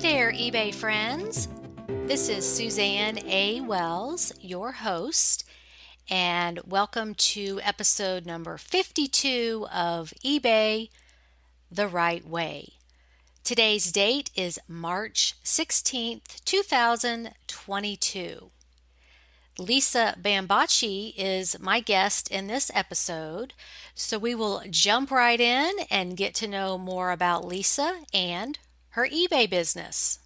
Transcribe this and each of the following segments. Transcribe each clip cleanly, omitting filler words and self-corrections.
there, eBay friends. This is Suzanne A. Wells, your host, and welcome to episode number 52 of eBay the Right Way. Today's date is March 16th, 2022. Lisa Bambacci is my guest in this episode, so we will jump right in and get to know more about Lisa and her eBay business.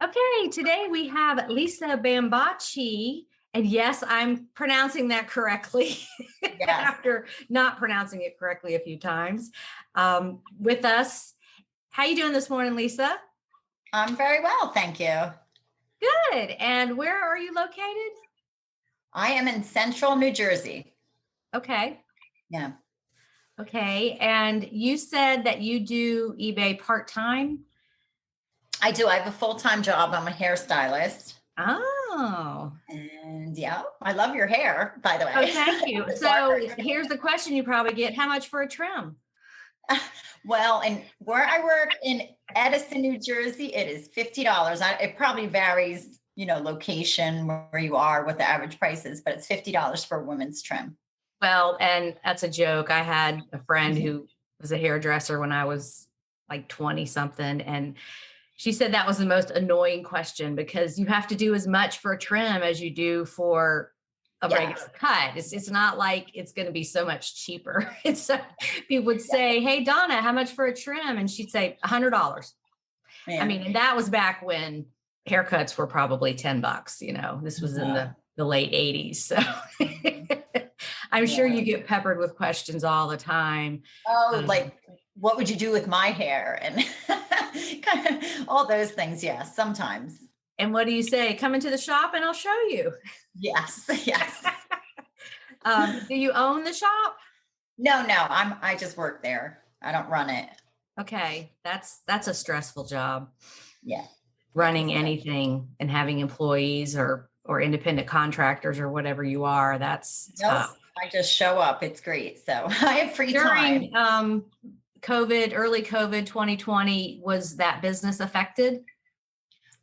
Okay, today we have Lisa Bambacci, and yes, I'm pronouncing that correctly after not pronouncing it correctly a few times. With us, how you doing this morning, Lisa? I'm very well, thank you. Good. And where are you located? I am in central New Jersey. Okay. Yeah. Okay. And you said that you do eBay part-time? I do. I have a full-time job. I'm a hairstylist. Oh. And yeah, I love your hair, by the way. Oh, thank you. So here's the question you probably get. How much for a trim? Well, and where I work in Edison, New Jersey, it is $50. It probably varies, location where you are, what the average price is, but it's $50 for a women's trim. Well, and that's a joke. I had a friend who was a hairdresser when I was like 20 something. And she said that was the most annoying question because you have to do as much for a trim as you do for a regular cut. It's not like it's going to be so much cheaper. It's so people would say, "Hey, Donna, how much for a trim?" And she'd say $100. I mean, and that was back when haircuts were probably $10. This was in the late 80s. So I'm sure you get peppered with questions all the time. Oh, like, what would you do with my hair? And kind of all those things. Yes, sometimes. And what do you say? Come into the shop and I'll show you. Yes. Do you own the shop? No. I just work there. I don't run it. Okay. That's a stressful job. Yeah. Running anything and having employees or independent contractors or whatever you are, that's tough. I just show up. It's great. So I have free time. During early COVID 2020, was that business affected?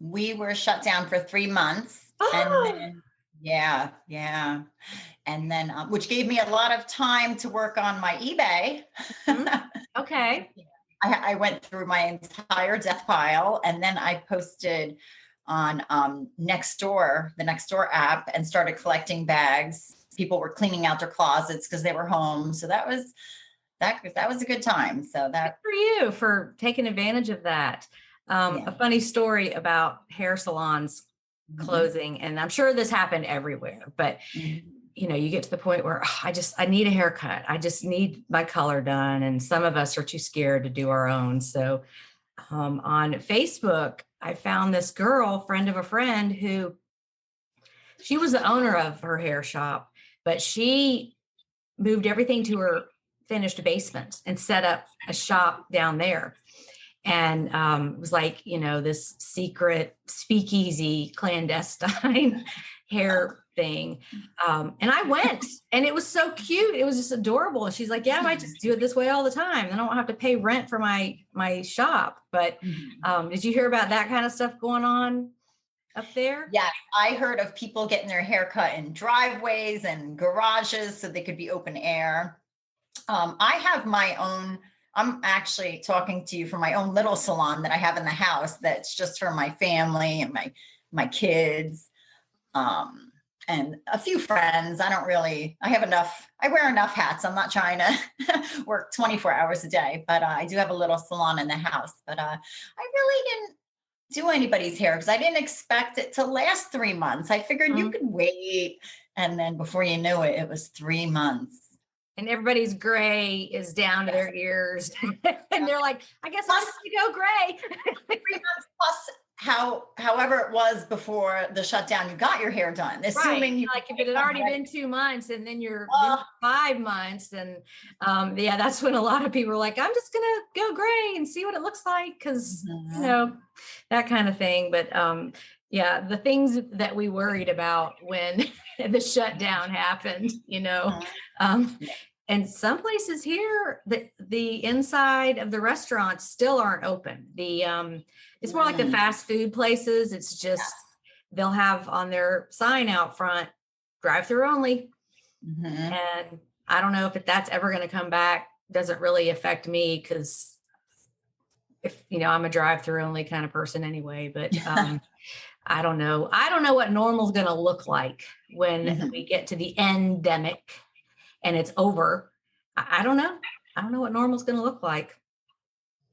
We were shut down for 3 months. Oh. And then, yeah. And then, which gave me a lot of time to work on my eBay. Okay. I went through my entire death pile, and then I posted on Nextdoor, the Nextdoor app, and started collecting bags. People were cleaning out their closets because they were home. So that was a good time. So that good for you for taking advantage of that. A funny story about hair salons closing, and I'm sure this happened everywhere, but you get to the point where I need a haircut. I just need my color done. And some of us are too scared to do our own. So on Facebook, I found this girl, friend of a friend, who she was the owner of her hair shop, but she moved everything to her finished basement and set up a shop down there. And it was like, this secret speakeasy clandestine hair thing. And I went, and it was so cute. It was just adorable. And she's like, yeah, I might just do it this way all the time. And I don't have to pay rent for my shop. But did you hear about that kind of stuff going on up there? Yeah, I heard of people getting their hair cut in driveways and garages so they could be open air. I have my own. I'm actually talking to you from my own little salon that I have in the house that's just for my family and my kids and a few friends. I wear enough hats. I'm not trying to work 24 hours a day, but I do have a little salon in the house. But I really didn't do anybody's hair because I didn't expect it to last 3 months. I figured you could wait. And then before you knew it, it was 3 months. And everybody's gray is down to their ears. And they're like, I guess I'm just going to go gray. 3 months plus however it was before the shutdown, you got your hair done. Assuming you like if it had already been 2 months and then you're 5 months. And that's when a lot of people are like, I'm just going to go gray and see what it looks like. Cause that kind of thing. But the things that we worried about when the shutdown happened, And some places here, the inside of the restaurants still aren't open. It's more like the fast food places. It's just they'll have on their sign out front, drive-through only. And I don't know if that's ever going to come back. Doesn't really affect me because if I'm a drive-through only kind of person anyway. But I don't know. I don't know what normal is going to look like when we get to the endemic and it's over. I don't know. I don't know what normal is going to look like.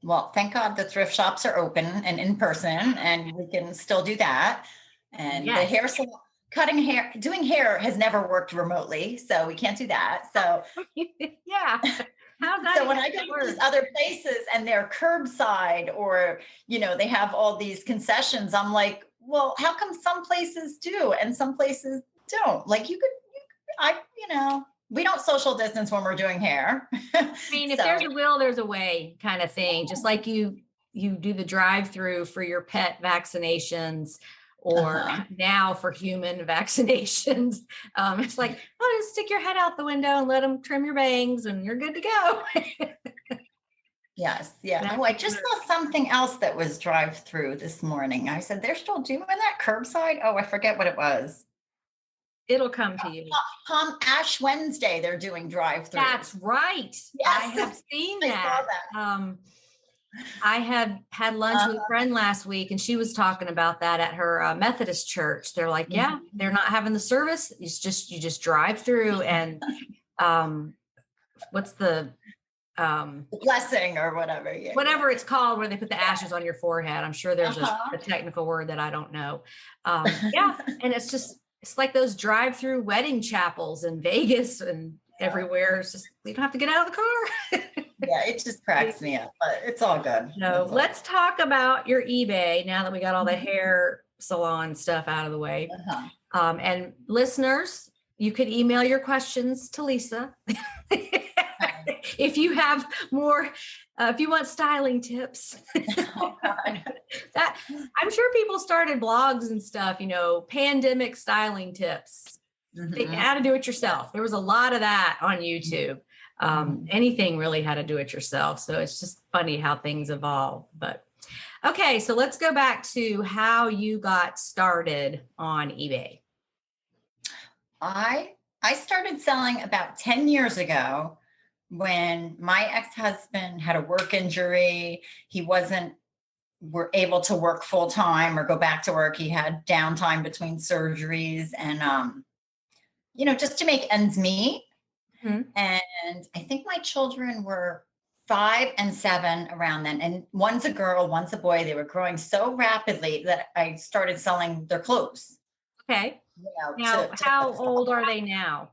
Well, thank God the thrift shops are open and in person, and we can still do that. And the hair salon, cutting hair, doing hair has never worked remotely, so we can't do that. So yeah. How's that? So when I go to these other places and they're curbside or, they have all these concessions, I'm like, well, how come some places do and some places don't? Like we don't social distance when we're doing hair. I mean, if there's a will, there's a way kind of thing. Just like you do the drive-through for your pet vaccinations or now for human vaccinations. It's like, just stick your head out the window and let them trim your bangs and you're good to go. Yes. Yeah. Oh, I just saw something else that was drive-through this morning. I said, they're still doing that curbside. Oh, I forget what it was. It'll come to you. Ash Wednesday, they're doing drive-through. That's right. Yes. I have seen that. I had lunch with a friend last week and she was talking about that at her Methodist church. They're like, they're not having the service. It's just, you just drive through and what's the blessing or whatever. Yeah, whatever it's called, where they put the ashes on your forehead. I'm sure there's a technical word that I don't know. And it's like those drive-through wedding chapels in Vegas and everywhere. It's just, you don't have to get out of the car. Yeah, it just cracks me up, but it's all good. No, let's talk about your eBay now that we got all the hair salon stuff out of the way. And listeners, you could email your questions to Lisa. If you have more, if you want styling tips. That I'm sure people started blogs and stuff, pandemic styling tips. How to do it yourself. There was a lot of that on YouTube. Anything really how to do it yourself. So it's just funny how things evolve. But okay, so let's go back to how you got started on eBay. I started selling about 10 years ago when my ex-husband had a work injury. He wasn't able to work full time or go back to work. He had downtime between surgeries and, just to make ends meet. And I think my children were 5 and 7 around then. And one's a girl, one's a boy. They were growing so rapidly that I started selling their clothes. Okay. Now, how old are they now?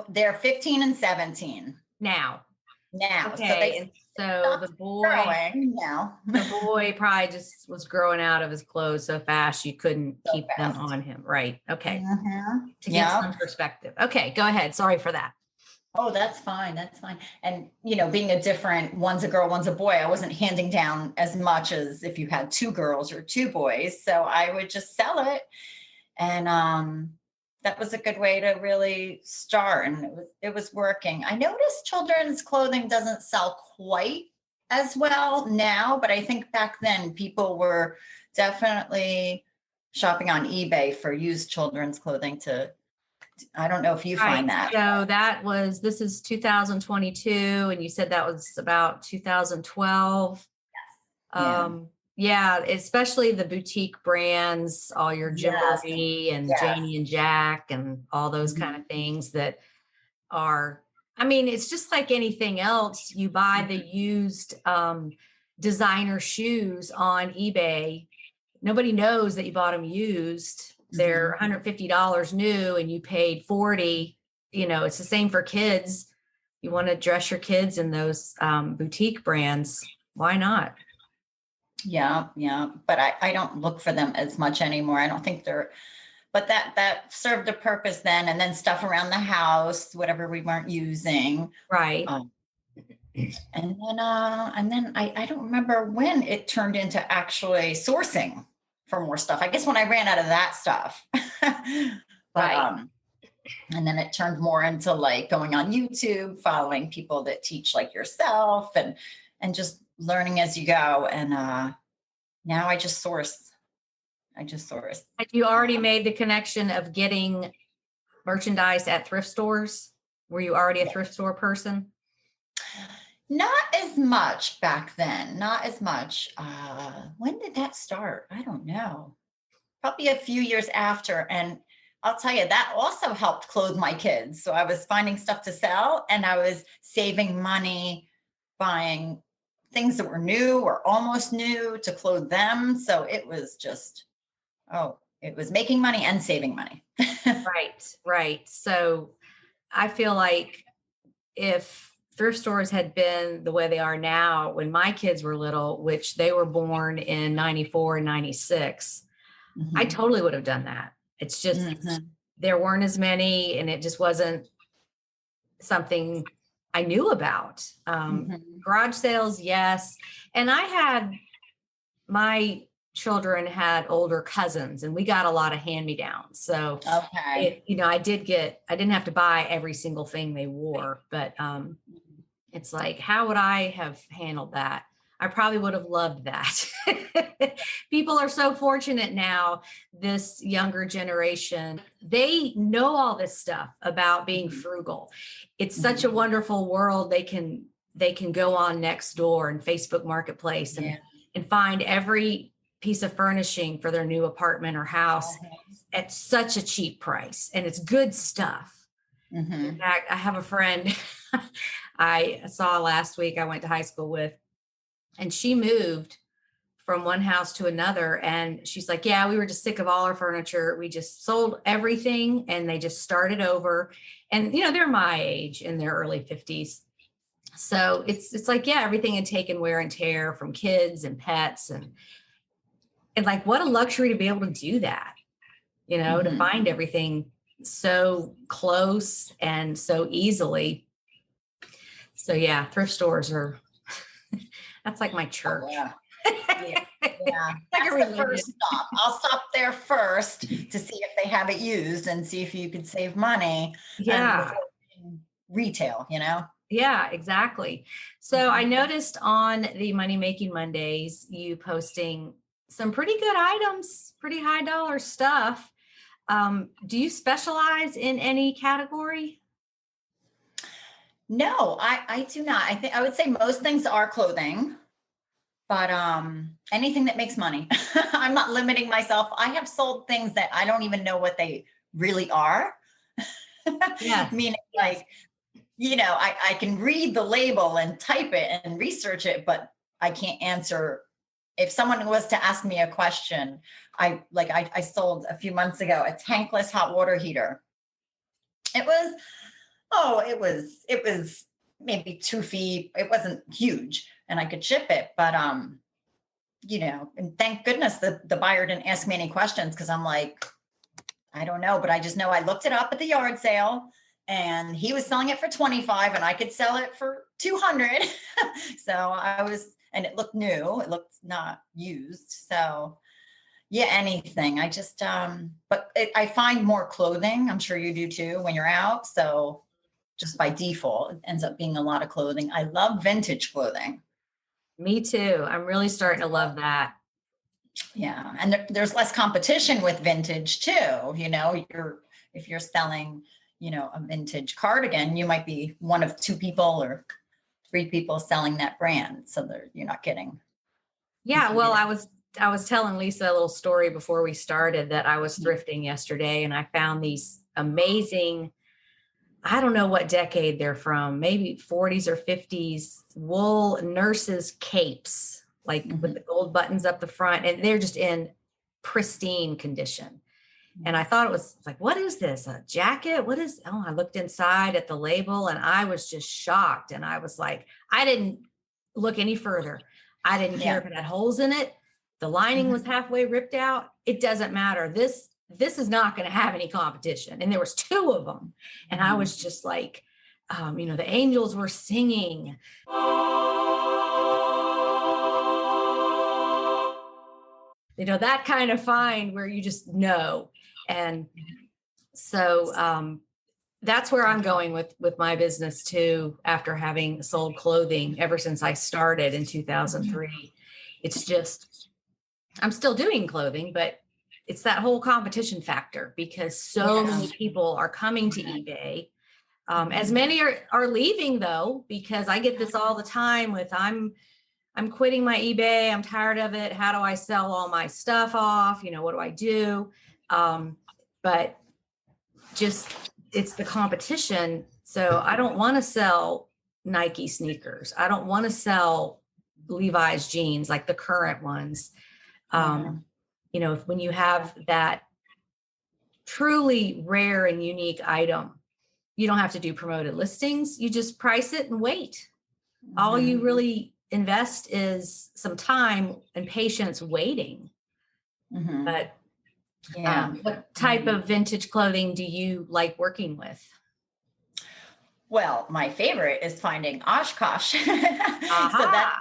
They're 15 and 17. Now. Okay. So the boy probably just was growing out of his clothes so fast you couldn't keep them on him. Right. Okay. To get some perspective. Okay, go ahead. Sorry for that. Oh, that's fine. That's fine. And, being one's a girl, one's a boy, I wasn't handing down as much as if you had 2 girls or 2 boys. So I would just sell it. And, that was a good way to really start. And it was working. I noticed children's clothing doesn't sell quite as well now, but I think back then people were definitely shopping on eBay for used children's clothing I don't know if you find that. So this is 2022. And you said that was about 2012. Yes. Yeah, especially the boutique brands, all your Gymboree and Janie and Jack and all those kind of things that are, it's just like anything else. You buy the used designer shoes on eBay. Nobody knows that you bought them used. They're $150 new and you paid $40. It's the same for kids. You want to dress your kids in those boutique brands. Why not? Yeah. But I don't look for them as much anymore. I don't think but that served a purpose then. And then stuff around the house, whatever we weren't using. Right. And then I don't remember when it turned into actually sourcing for more stuff. I guess when I ran out of that stuff. Right. And then it turned more into like going on YouTube, following people that teach like yourself, and just learning as you go. And now I just source. Had you already Um, made the connection of getting merchandise at thrift stores? Were you already a yeah. thrift store person? Not as much back then. Not as much. When did that start? I don't know. Probably a few years after. And I'll tell you, that also helped clothe my kids. So I was finding stuff to sell and I was saving money buying things that were new or almost new to clothe them. So it was just, it was making money and saving money. Right, right. So I feel like if thrift stores had been the way they are now when my kids were little, which they were born in 94 and 96, I Mhm. totally would have done that. It's just Mhm. there weren't as many and it just wasn't something I knew about. Mhm. Garage sales, yes. And my children had older cousins and we got a lot of hand-me-downs. So Okay. I didn't have to buy every single thing they wore, but it's like, how would I have handled that? I probably would have loved that. People are so fortunate now, this younger generation. They know all this stuff about being Mhm. frugal. It's such a Mhm. wonderful world. They can go on next door and Facebook Marketplace Yeah. and find every piece of furnishing for their new apartment or house Uh-huh. at such a cheap price. And it's good stuff. In Mhm. fact, I have a friend I saw last week, I went to high school with, and she moved from one house to another. And she's like, yeah, we were just sick of all our furniture. We just sold everything and they just started over. And, they're my age in their early 50s. So it's like, yeah, everything had taken wear and tear from kids and pets. And like, what a luxury to be able to do that, to Mhm. find everything so close and so easily. So yeah, thrift stores are that's like my Oh, church. yeah. Yeah. Yeah. Like a That's the religion. first stop. I'll stop there first to see if they have it used and see if you could save money and Yeah. before retail, you know? Yeah, exactly. So I Mhm. noticed on the Money Making Mondays, you posting some pretty good items, pretty high dollar stuff. Do you specialize in any category? No, I do not. I think I would say most things are clothing, but anything that makes money. I'm not limiting myself. I have sold things that I don't even know what they really are. Yes. Meaning Yes. like, I can read the label and type it and research it, but I can't answer. If someone was to ask me a question, I sold a few months ago a tankless hot water heater. It was, it was maybe 2 feet. It wasn't huge and I could ship it, but and thank goodness the buyer didn't ask me any questions because I'm like, I don't know, but I just know I looked it up at the yard sale and he was selling it for 25 and I could sell it for 200. So and it looked new. It looked not used. So yeah, anything. I just, I find more clothing. I'm sure you do too when you're out. So just by default, it ends up being a lot of clothing. I love vintage clothing. Me too. I'm really starting to love that. Yeah, and there's less competition with vintage too. If you're selling, a vintage cardigan, you might be one of two people or three people selling that brand, so you're not getting Yeah, well, competed. I was telling Lisa a little story before we started that I was thrifting yesterday and I found these amazing, I don't know what decade they're from, maybe 40s or 50s wool nurses capes, like with Mhm. the gold buttons up the front, and they're just in pristine condition. And I thought it was like, what is this? A jacket? I looked inside at the label and I was just shocked. And I was like, I didn't look any further. I didn't care Yeah. if it had holes in it. The lining was Mhm. halfway ripped out. It doesn't matter. This is not going to have any competition. And there was two of them. And I Mhm. was just like, the angels were singing. That kind of find where you just know. And so that's where I'm going with my business too. After having sold clothing ever since I started in 2003, it's just, I'm still doing clothing, but it's that whole competition factor because so many people are coming to eBay. As many are leaving though, because I get this all the time with I'm quitting my eBay. I'm tired of it. How do I sell all my stuff off? What do I do? But just, it's the competition. So I don't want to sell Nike sneakers. I don't want to sell Levi's jeans like the current ones. When you have that truly rare and unique item, you don't have to do promoted listings. You just price it and wait. All you really invest is some time and patience waiting. But what type of vintage clothing do you like working with? Well, my favorite is finding Oshkosh. So that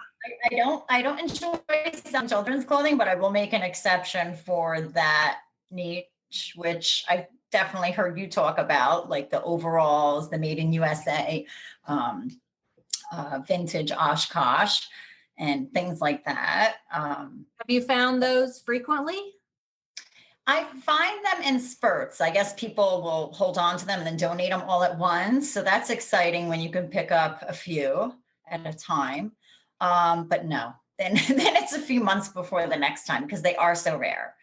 I don't enjoy some children's clothing, but I will make an exception for that niche, which I definitely heard you talk about, like the overalls, the made in USA, vintage Oshkosh and things like that. Have you found those frequently? I find them in spurts. I guess people will hold on to them and then donate them all at once. So that's exciting when you can pick up a few at a time. But no, then it's a few months before the next time because they are so rare.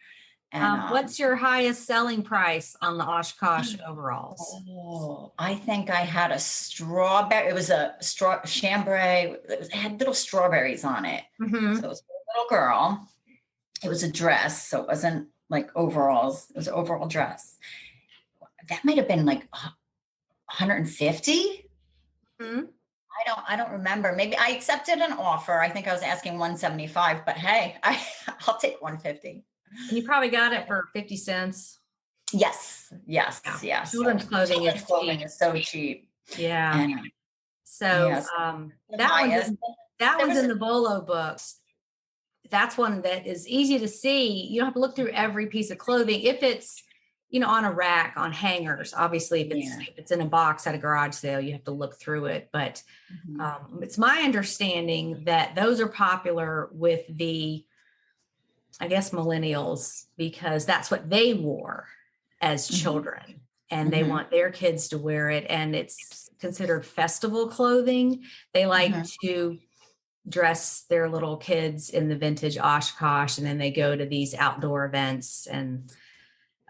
And what's your highest selling price on the Oshkosh overalls? Oh, I think I had a strawberry. It was a chambray. It had little strawberries on it. So it was a little girl. It was a dress. So it wasn't like overalls. It was an overall dress. That might have been like 150. I don't remember. Maybe I accepted an offer. I think I was asking 175, but hey, I'll take 150. You probably got it for 50 cents. Yes. Children's clothing is so cheap. Yeah. And, so that was in the BOLO books. That's one that is easy to see. You don't have to look through every piece of clothing. If it's, on a rack, on hangers, obviously if it's in a box at a garage sale, you have to look through it. But it's my understanding that those are popular with the, I guess, millennials, because that's what they wore as children and they want their kids to wear it. And it's considered festival clothing. They like to dress their little kids in the vintage Oshkosh, and then they go to these outdoor events, and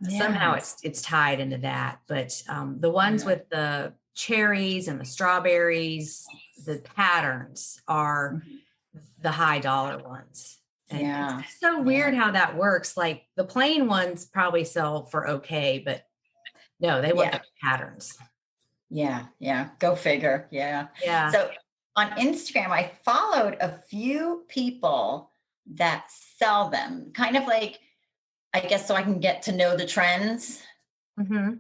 somehow it's tied into that. But the ones with the cherries and the strawberries, the patterns are the high dollar ones. And it's so weird how that works. Like the plain ones probably sell for okay, but no, they want the patterns. Yeah. Go figure. Yeah. So on Instagram, I followed a few people that sell them, kind of like, I guess, so I can get to know the trends. And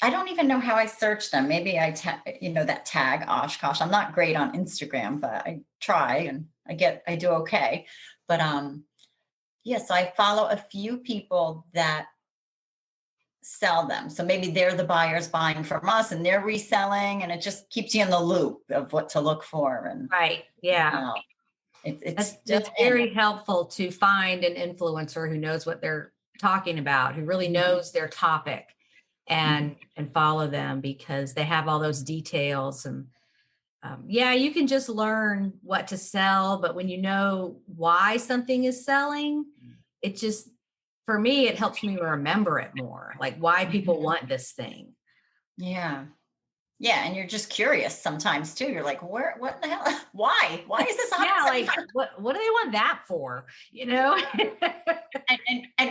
I don't even know how I search them. Maybe I, that tag Oshkosh. I'm not great on Instagram, but I try and I do okay. But so I follow a few people that sell them. So maybe they're the buyers buying from us and they're reselling, and it just keeps you in the loop of what to look for. And it's very helpful to find an influencer who knows what they're talking about, who really knows their topic, and follow them, because they have all those details. And you can just learn what to sell, but when you know why something is selling, it just, for me, it helps me remember it more, like why people want this thing. Yeah. And you're just curious sometimes too. You're like, what the hell? Why is this? Like what do they want that for? And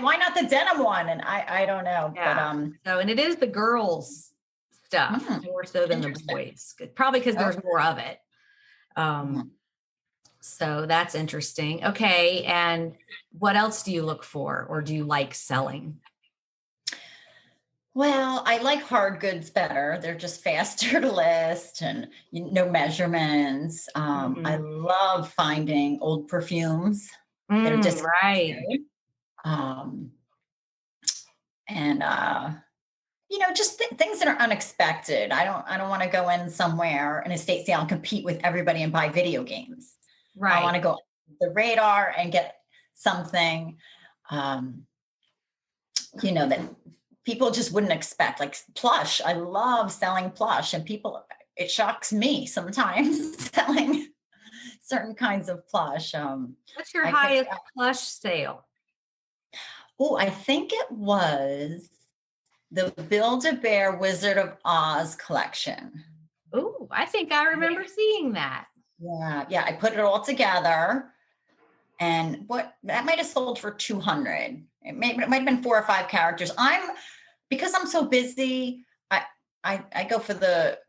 why not the denim one? And I don't know. But so, and it is the girls stuff more so than the boys, probably because there's more of it. So that's interesting. Okay. And what else do you look for, or do you like selling? Well, I like hard goods better. They're just faster to list and no measurements. I love finding old perfumes. They're just right. just things that are unexpected. I don't want to go in somewhere in a estate sale and compete with everybody and buy video games. I want Right. to go the radar and get something, um, that people just wouldn't expect. Like Plush. I love selling Plush, and it shocks me sometimes selling certain kinds of Plush. What's your I picked highest Plush sale? I think it was the Build-A-Bear Wizard of Oz collection. Oh, I think I remember seeing that. Yeah, yeah. I put it all together, and what that might have sold for 200. It might have been 4 or 5 characters. Because I'm so busy. I go for the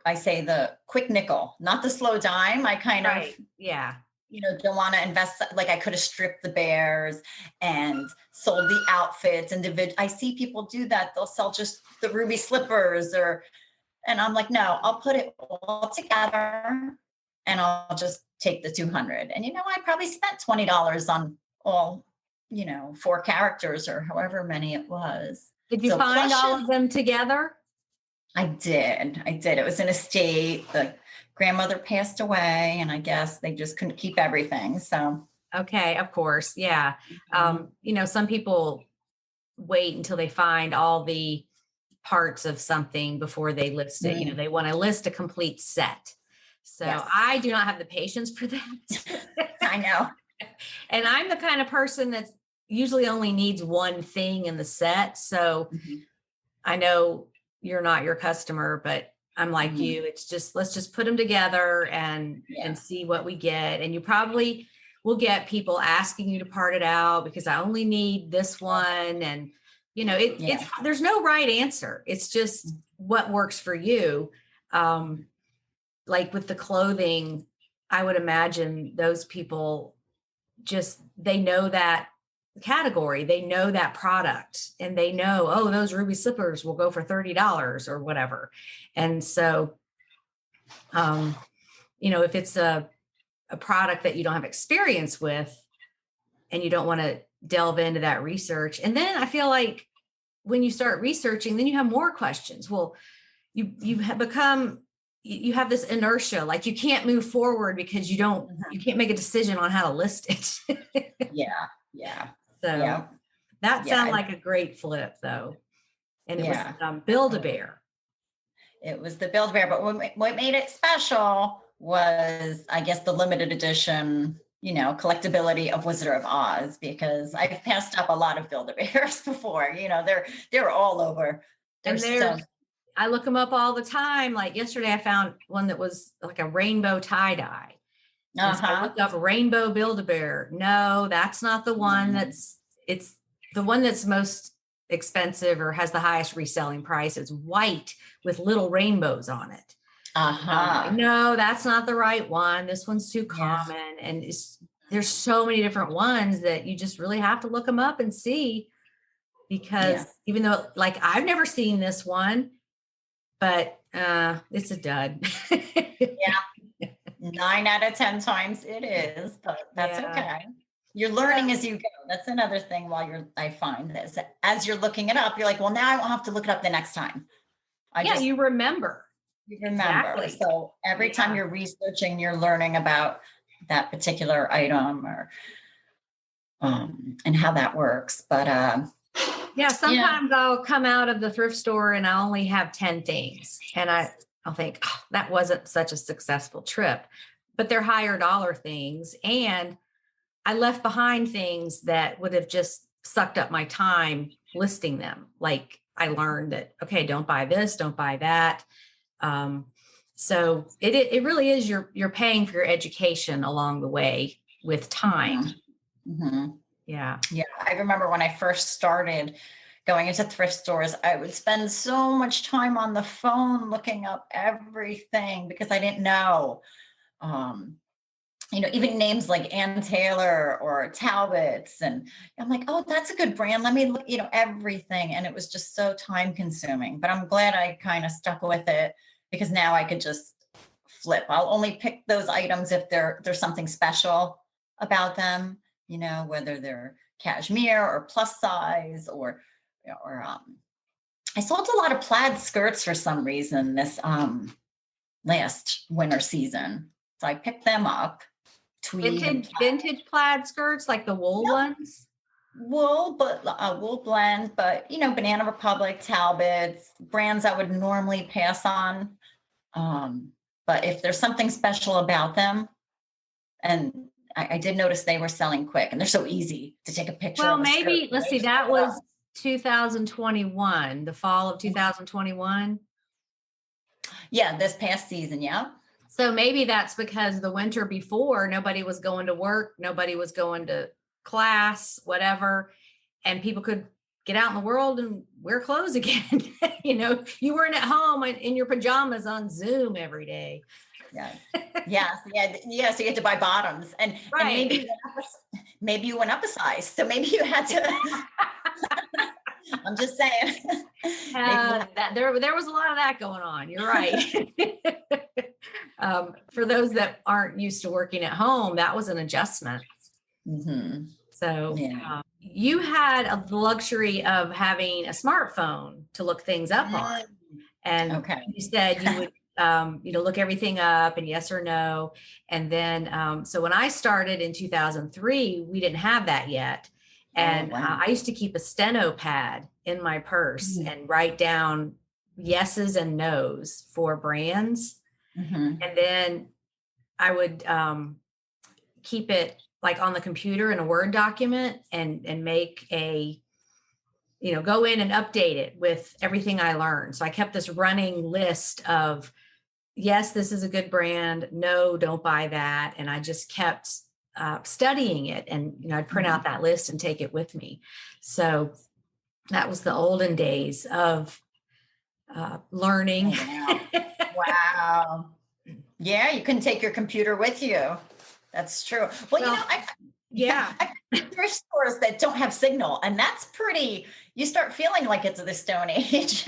I say the quick nickel, not the slow dime. I kind of Yeah. don't want to invest. Like I could have stripped the bears and sold the outfits individual. I see people do that. They'll sell just the ruby slippers and I'm like, no, I'll put it all together and I'll just take the 200. And I probably spent $20 on all, 4 characters or however many it was. Did you find all of them together? I did. It was an estate. The grandmother passed away, and I guess they just couldn't keep everything. So, okay, of course. Yeah. Some people wait until they find all the parts of something before they list it. They want to list a complete set. So yes. I do not have the patience for that. I know. And I'm the kind of person that usually only needs one thing in the set. So I know you're not your customer, but I'm like you. It's just, let's just put them together and see what we get. And you probably will get people asking you to part it out because I only need this one. And, it's, there's no right answer. It's just what works for you. Like with the clothing, I would imagine those people they know that category, they know that product, and they know, oh, those ruby slippers will go for $30 or whatever. And so, if it's a product that you don't have experience with and you don't want to delve into that research. And then I feel like when you start researching, then you have more questions. Well, you have this inertia, like you can't move forward because you can't make a decision on how to list it. Yeah. So that sounded like a great flip though. And it was Build-A-Bear. It was the Build-A-Bear, but what made it special was, I guess, the limited edition, collectability of Wizard of Oz, because I've passed up a lot of Build-A-Bears before. They're all over. I look them up all the time. Like yesterday, I found one that was like a rainbow tie-dye. So I looked up rainbow Build-A-Bear. No, that's not the one. It's the one that's most expensive or has the highest reselling price. It's white with little rainbows on it. No, that's not the right one. This one's too common. And there's so many different ones that you just really have to look them up and see, because even though like I've never seen this one, but it's a dud. 9 out of 10 times it is, but that's okay. You're learning as you go. That's another thing I find this. As you're looking it up, you're like, well, now I won't have to look it up the next time. You remember. You remember. Exactly. So every time you're researching, you're learning about that particular item or and how that works. But sometimes I'll come out of the thrift store and I only have 10 things. And I'll think, oh, that wasn't such a successful trip, but they're higher dollar things. And I left behind things that would have just sucked up my time listing them. Like I learned that, okay, don't buy this, don't buy that. So it really is, you're paying for your education along the way with time. Yeah. I remember when I first started going into thrift stores, I would spend so much time on the phone looking up everything because I didn't know, even names like Ann Taylor or Talbot's. And I'm like, oh, that's a good brand. Let me look, everything. And it was just so time consuming, but I'm glad I kind of stuck with it because now I could just flip. I'll only pick those items if there's something special about them, whether they're cashmere or plus size or I sold a lot of plaid skirts for some reason this last winter season. So I picked them up, tweed and plaid. Vintage plaid skirts, like the wool Yep. ones? Wool, but wool blend, but Banana Republic, Talbot's, brands I would normally pass on. But if there's something special about them, and I did notice they were selling quick, and they're so easy to take a picture Well, of. maybe, let's see, that was 2021, the fall of 2021. Yeah, this past season, yeah. So maybe that's because the winter before, nobody was going to work, nobody was going to class, whatever, and people could get out in the world and wear clothes again. You weren't at home in your pajamas on Zoom every day. Yeah. Yeah. So you had to buy bottoms, and maybe you went up a size. So maybe you had to. I'm just saying. There was a lot of that going on. You're right. For those that aren't used to working at home, that was an adjustment. Mm-hmm. So you had the luxury of having a smartphone to look things up on. And you said you would look everything up and yes or no. And then, so when I started in 2003, we didn't have that yet. And I used to keep a steno pad in my purse and write down yeses and nos for brands. Mm-hmm. And then I would keep it like on the computer in a Word document and make go in and update it with everything I learned. So I kept this running list of, yes, this is a good brand. No, don't buy that. And I just kept studying it. And, I'd print out that list and take it with me. So that was the olden days of learning. Wow. Yeah. You couldn't take your computer with you. That's true. Well, I thrift stores that don't have signal, and that's pretty, you start feeling like it's the Stone Age.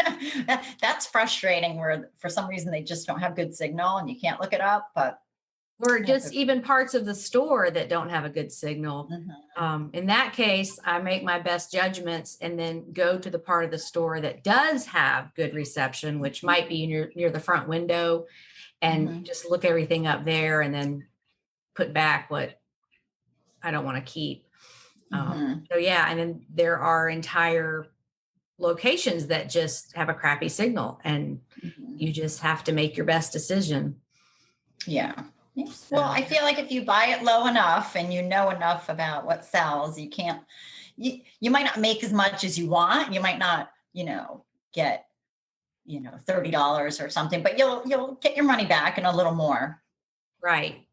That's frustrating where for some reason they just don't have good signal and you can't look it up, or just even parts of the store that don't have a good signal. Mm-hmm. In that case, I make my best judgments and then go to the part of the store that does have good reception, which might be near the front window, and just look everything up there and then put back what I don't want to keep. And then there are entire locations that just have a crappy signal, and you just have to make your best decision. Yeah. So. Well, I feel like if you buy it low enough and you know enough about what sells, you might not make as much as you want. You might not, get, $30 or something, but you'll get your money back and a little more. Right.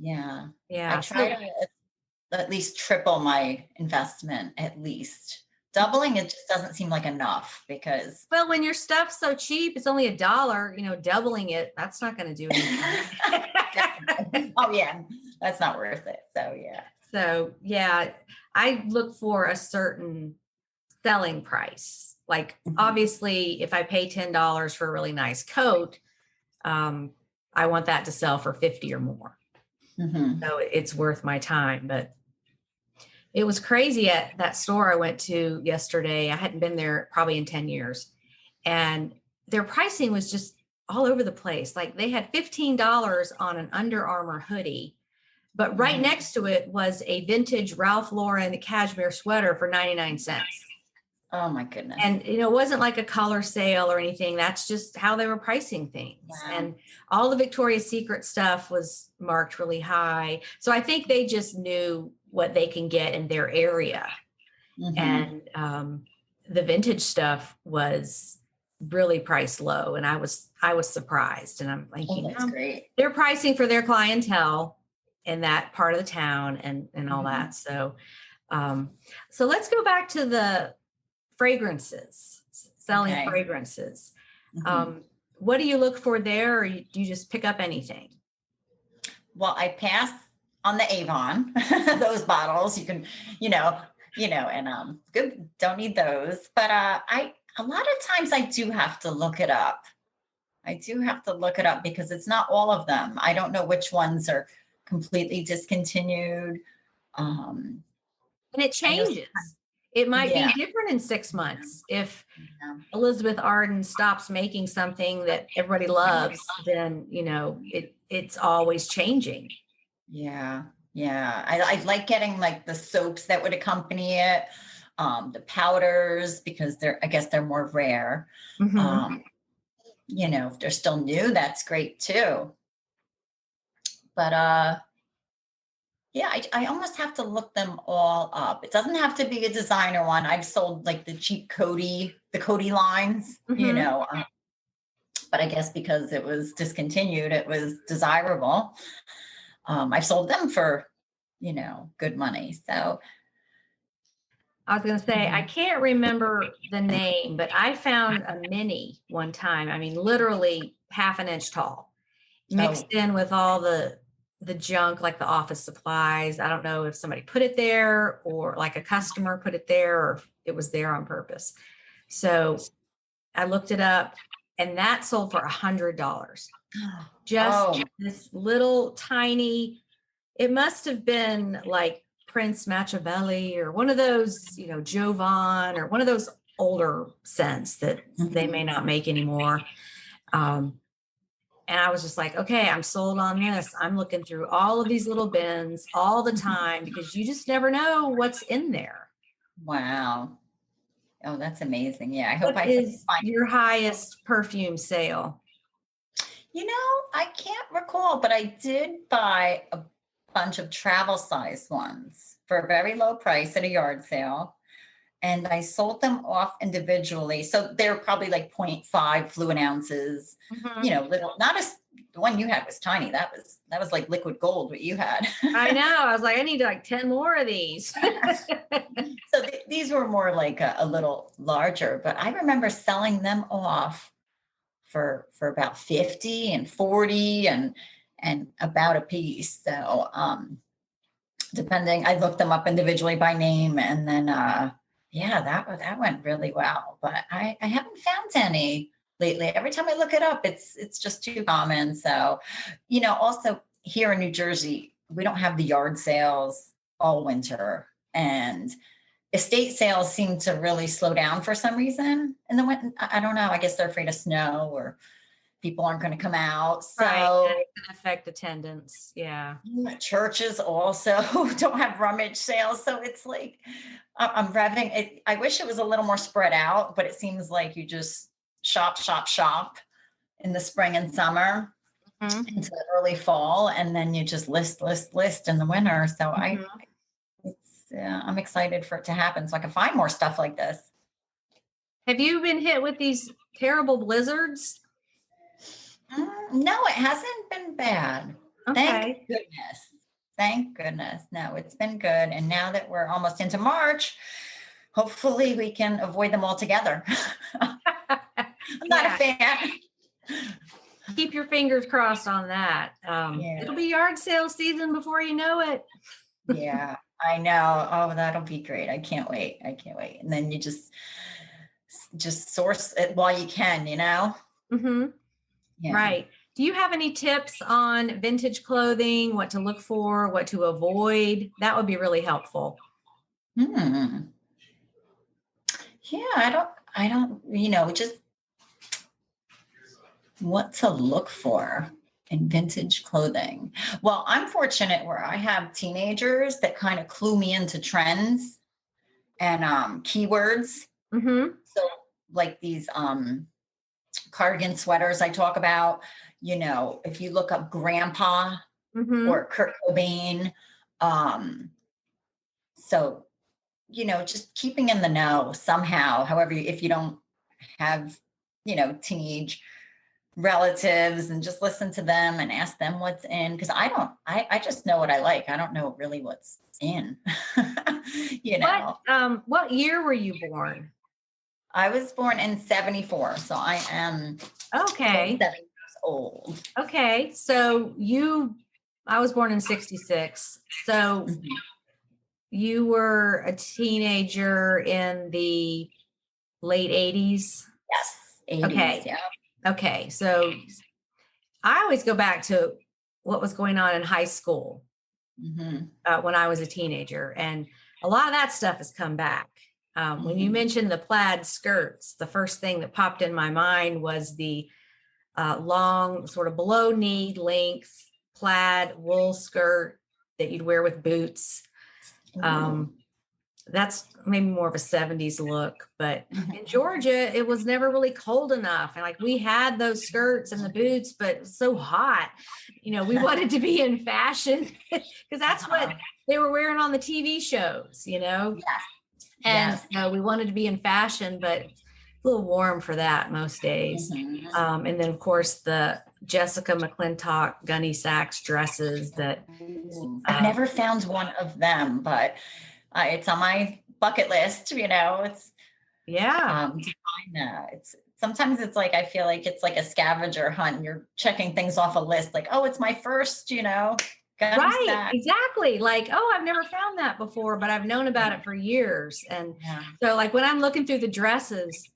Yeah. Yeah. I try to at least triple my investment, at least. Doubling it just doesn't seem like enough because. Well, when your stuff's so cheap, it's only $1, doubling it, that's not going to do anything. Oh yeah. That's not worth it. So yeah. I look for a certain selling price. Like obviously if I pay $10 for a really nice coat, I want that to sell for 50 or more. So it's worth my time. But it was crazy at that store I went to yesterday. I hadn't been there probably in 10 years. And their pricing was just all over the place. Like they had $15 on an Under Armour hoodie, but right next to it was a vintage Ralph Lauren cashmere sweater for 99 cents. Oh my goodness. And, it wasn't like a color sale or anything. That's just how they were pricing things. Wow. And all the Victoria's Secret stuff was marked really high. So I think they just knew what they can get in their area. And the vintage stuff was really priced low. And I was surprised. And I'm thinking, that's great. They're pricing for their clientele in that part of the town and all that. So let's go back to the fragrances, selling fragrances. What do you look for there, or do you just pick up anything? Well, I pass on the Avon, those bottles you can, and good, don't need those. But a lot of times I do have to look it up. Because it's not all of them. I don't know which ones are completely discontinued. And it changes. it might Yeah. be different in 6 months. If Yeah. Elizabeth Arden stops making something that everybody loves, then, it's always changing. Yeah. Yeah. I like getting like the soaps that would accompany it, the powders, because I guess they're more rare. Mm-hmm. If they're still new, that's great too. But yeah, I almost have to look them all up. It doesn't have to be a designer one. I've sold like the cheap the Cody lines, Mm-hmm. but I guess because it was discontinued, it was desirable. I've sold them for, good money. So, I was going to say, I mhm. can't remember the name, but I found a mini one time. I mean, literally half an inch tall, mixed Oh, in with all the junk, like the office supplies. I don't know if somebody put it there or like a customer put it there or if it was there on purpose. So I looked it up and that sold for $100. Just oh, this little tiny, it must have been like Prince Machiavelli or one of those, Jovan or one of those older scents that they may mhm. not make anymore. Um, and I was just like, okay, I'm sold on this. I'm looking through all of these little bins all the time because you just never know what's in there. Wow. Oh, that's amazing. Yeah, I hope What I is find. your highest perfume sale? I can't recall, but I did buy a bunch of travel size ones for a very low price at a yard sale. And I sold them off individually. So they're probably like zero point 0.5 fluid ounces, Mhm. little, not as the one you had was tiny. That was like liquid gold, what you had. I know. I was like, I need like 10 more of these. So these were more like a little larger, but I remember selling them off for about 50 and 40 and about a piece. So depending, I looked them up individually by name, and then yeah, that went really well. But I haven't found any lately. Every time I look it up, it's just too common. So, also here in New Jersey, we don't have the yard sales all winter, and estate sales seem to really slow down for some reason in the winter. I don't know. I guess they're afraid of snow or people aren't going to come out. Right. So That can affect attendance. Yeah. churches also don't have rummage sales. So it's like I'm revving it. I wish it was a little more spread out, but it seems like you just shop, shop, shop in the spring and summer Mhm. into the early fall, and then you just list, list, list in the winter. So Mhm. I'm excited for it to happen so I can find more stuff like this. Have you been hit with these terrible blizzards? No, it hasn't been bad. Thank Okay. goodness. Thank goodness. No, it's been good. And now that we're almost into March, hopefully we can avoid them altogether. I'm not a Yeah. fan. Keep your fingers crossed on that. It'll Yeah. be yard sale season before you know it. Yeah, I know. Oh, that'll be great. I can't wait. I can't wait. And then you just source it while you can. Hmm. Yeah. Right. Do you have any tips on vintage clothing, what to look for, what to avoid? That would be really helpful. Hmm. Yeah, I don't, just what to look for in vintage clothing. Well, I'm fortunate where I have teenagers that kind of clue me into trends and keywords. Hmm. So like these cardigan sweaters I talk about, if you look up grandpa Hmm. or Kurt Cobain, um, so just keeping in the know somehow. However, if you don't have, teenage relatives, and just listen to them and ask them what's in, because I just know what I like. I don't know really what's in. you What know what year were you born? I was born in 74, so I am Okay. 27 years old. Okay. I was born in 66. So Mhm. you were a teenager in the late 80s. Yes, 80s. Okay. Yeah. Okay. So I always go back to what was going on in high school Hmm. when I was a teenager. And a lot of that stuff has come back. When you mentioned the plaid skirts, the first thing that popped in my mind was the long, sort of below knee length plaid wool skirt that you'd wear with boots. That's maybe more of a 70s look, but in Georgia, it was never really cold enough. And like we had those skirts and the boots, but it was so hot, we wanted to be in fashion because that's what they were wearing on the TV shows, Yes. And so we wanted to be in fashion, but a little warm for that most days. And then of course the Jessica McClintock Gunny Sacks dresses that I never found one of them, but it's on my bucket list, it's to find that. Sometimes it's like, I feel like it's like a scavenger hunt and you're checking things off a list, like, oh, it's my first, right, sack. exactly. Like, oh, I've never found that before, but I've known about it for years. And so like when I'm looking through the dresses,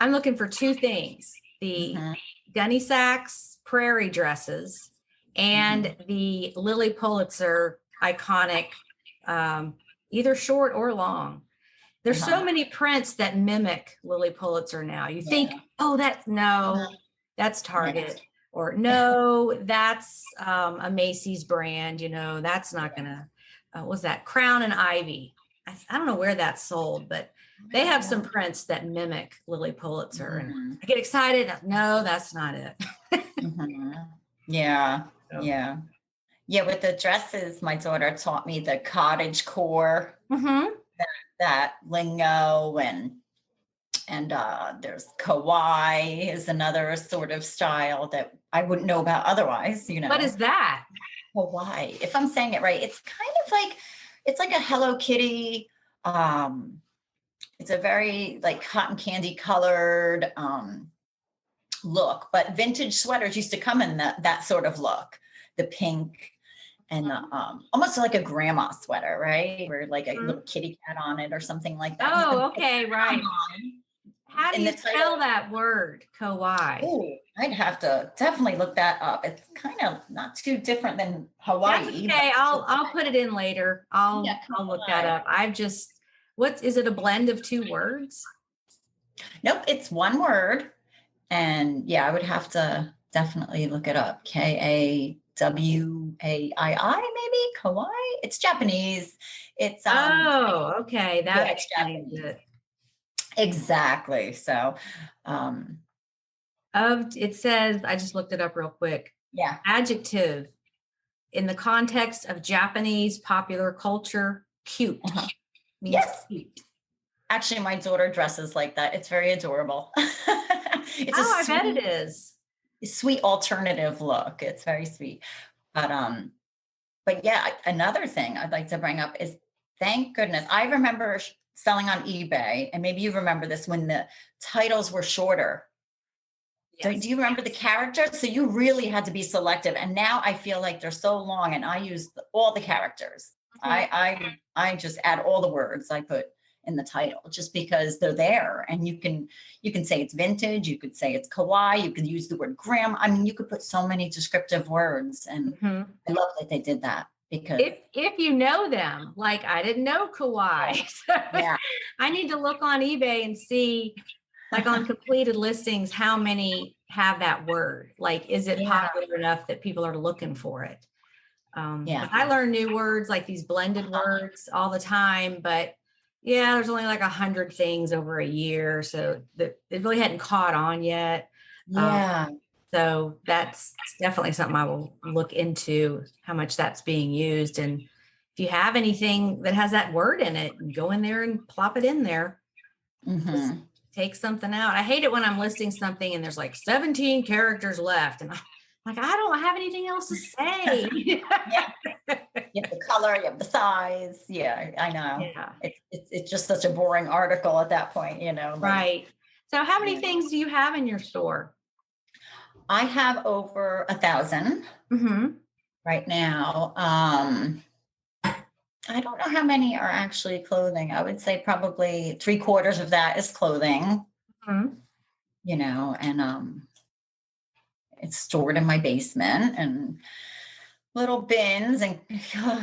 I'm looking for two things: the Gunny Sacks prairie dresses and the Lily Pulitzer iconic, either short or long. There's so many prints that mimic Lily Pulitzer now. You think, oh, that's Target, or no, that's a Macy's brand. That's not gonna. Was that Crown and Ivy? I don't know where that's sold, but they have some prints that mimic Lily Pulitzer, and I get excited. No, that's not it. Yeah. With the dresses, my daughter taught me the cottage core, that lingo, and there's kawaii is another sort of style that I wouldn't know about otherwise. What is that? Kawaii, if I'm saying it right, it's kind of like, it's like a Hello Kitty. It's a very like cotton candy colored look, but vintage sweaters used to come in that sort of look, the pink and the, almost like a grandma sweater, right? Where like a little kitty cat on it or something like that. Oh, okay, right. How do you spell that word, kawaii? Oh, I'd have to definitely look that up. It's kind of not too different than Hawaii. That's okay. I'll put it in later. I'll look that up. What is it? A blend of two words? Nope, it's one word. And I would have to definitely look it up. Kawaii, maybe kawaii. It's Japanese. It's okay. That explains it. Exactly. So it says, I just looked it up real quick. Adjective in the context of Japanese popular culture, cute. Means cute. Actually, my daughter dresses like that. It's very adorable. I bet it is. Sweet alternative look. It's very sweet. But another thing I'd like to bring up is, thank goodness, I remember selling on eBay, and maybe you remember this, when the titles were shorter. Yes. Do you remember the characters? So you really had to be selective. And now I feel like they're so long, and I use all the characters. I just add all the words I put in the title, just because they're there, and you can say it's vintage, you could say it's kawaii, you could use the word grandma. I mean, you could put so many descriptive words, and I love that they did that, because if you know them, like I didn't know kawaii, so I need to look on eBay and see, like on completed listings, how many have that word. Like, is it popular enough that people are looking for it? I learn new words, like these blended words, all the time, but there's only like 100 things over a year, so it really hadn't caught on yet. So that's definitely something I will look into, how much that's being used, and if you have anything that has that word in it, go in there and plop it in there. Just take something out. I hate it when I'm listing something and there's like 17 characters left, and I'm like, I don't have anything else to say. You have the color, you have the size. Yeah, I know. It's just such a boring article at that point, Right. So how many things do you have in your store? I have over 1,000 right now. I don't know how many are actually clothing. I would say probably 3/4 of that is clothing, and it's stored in my basement, and little bins, and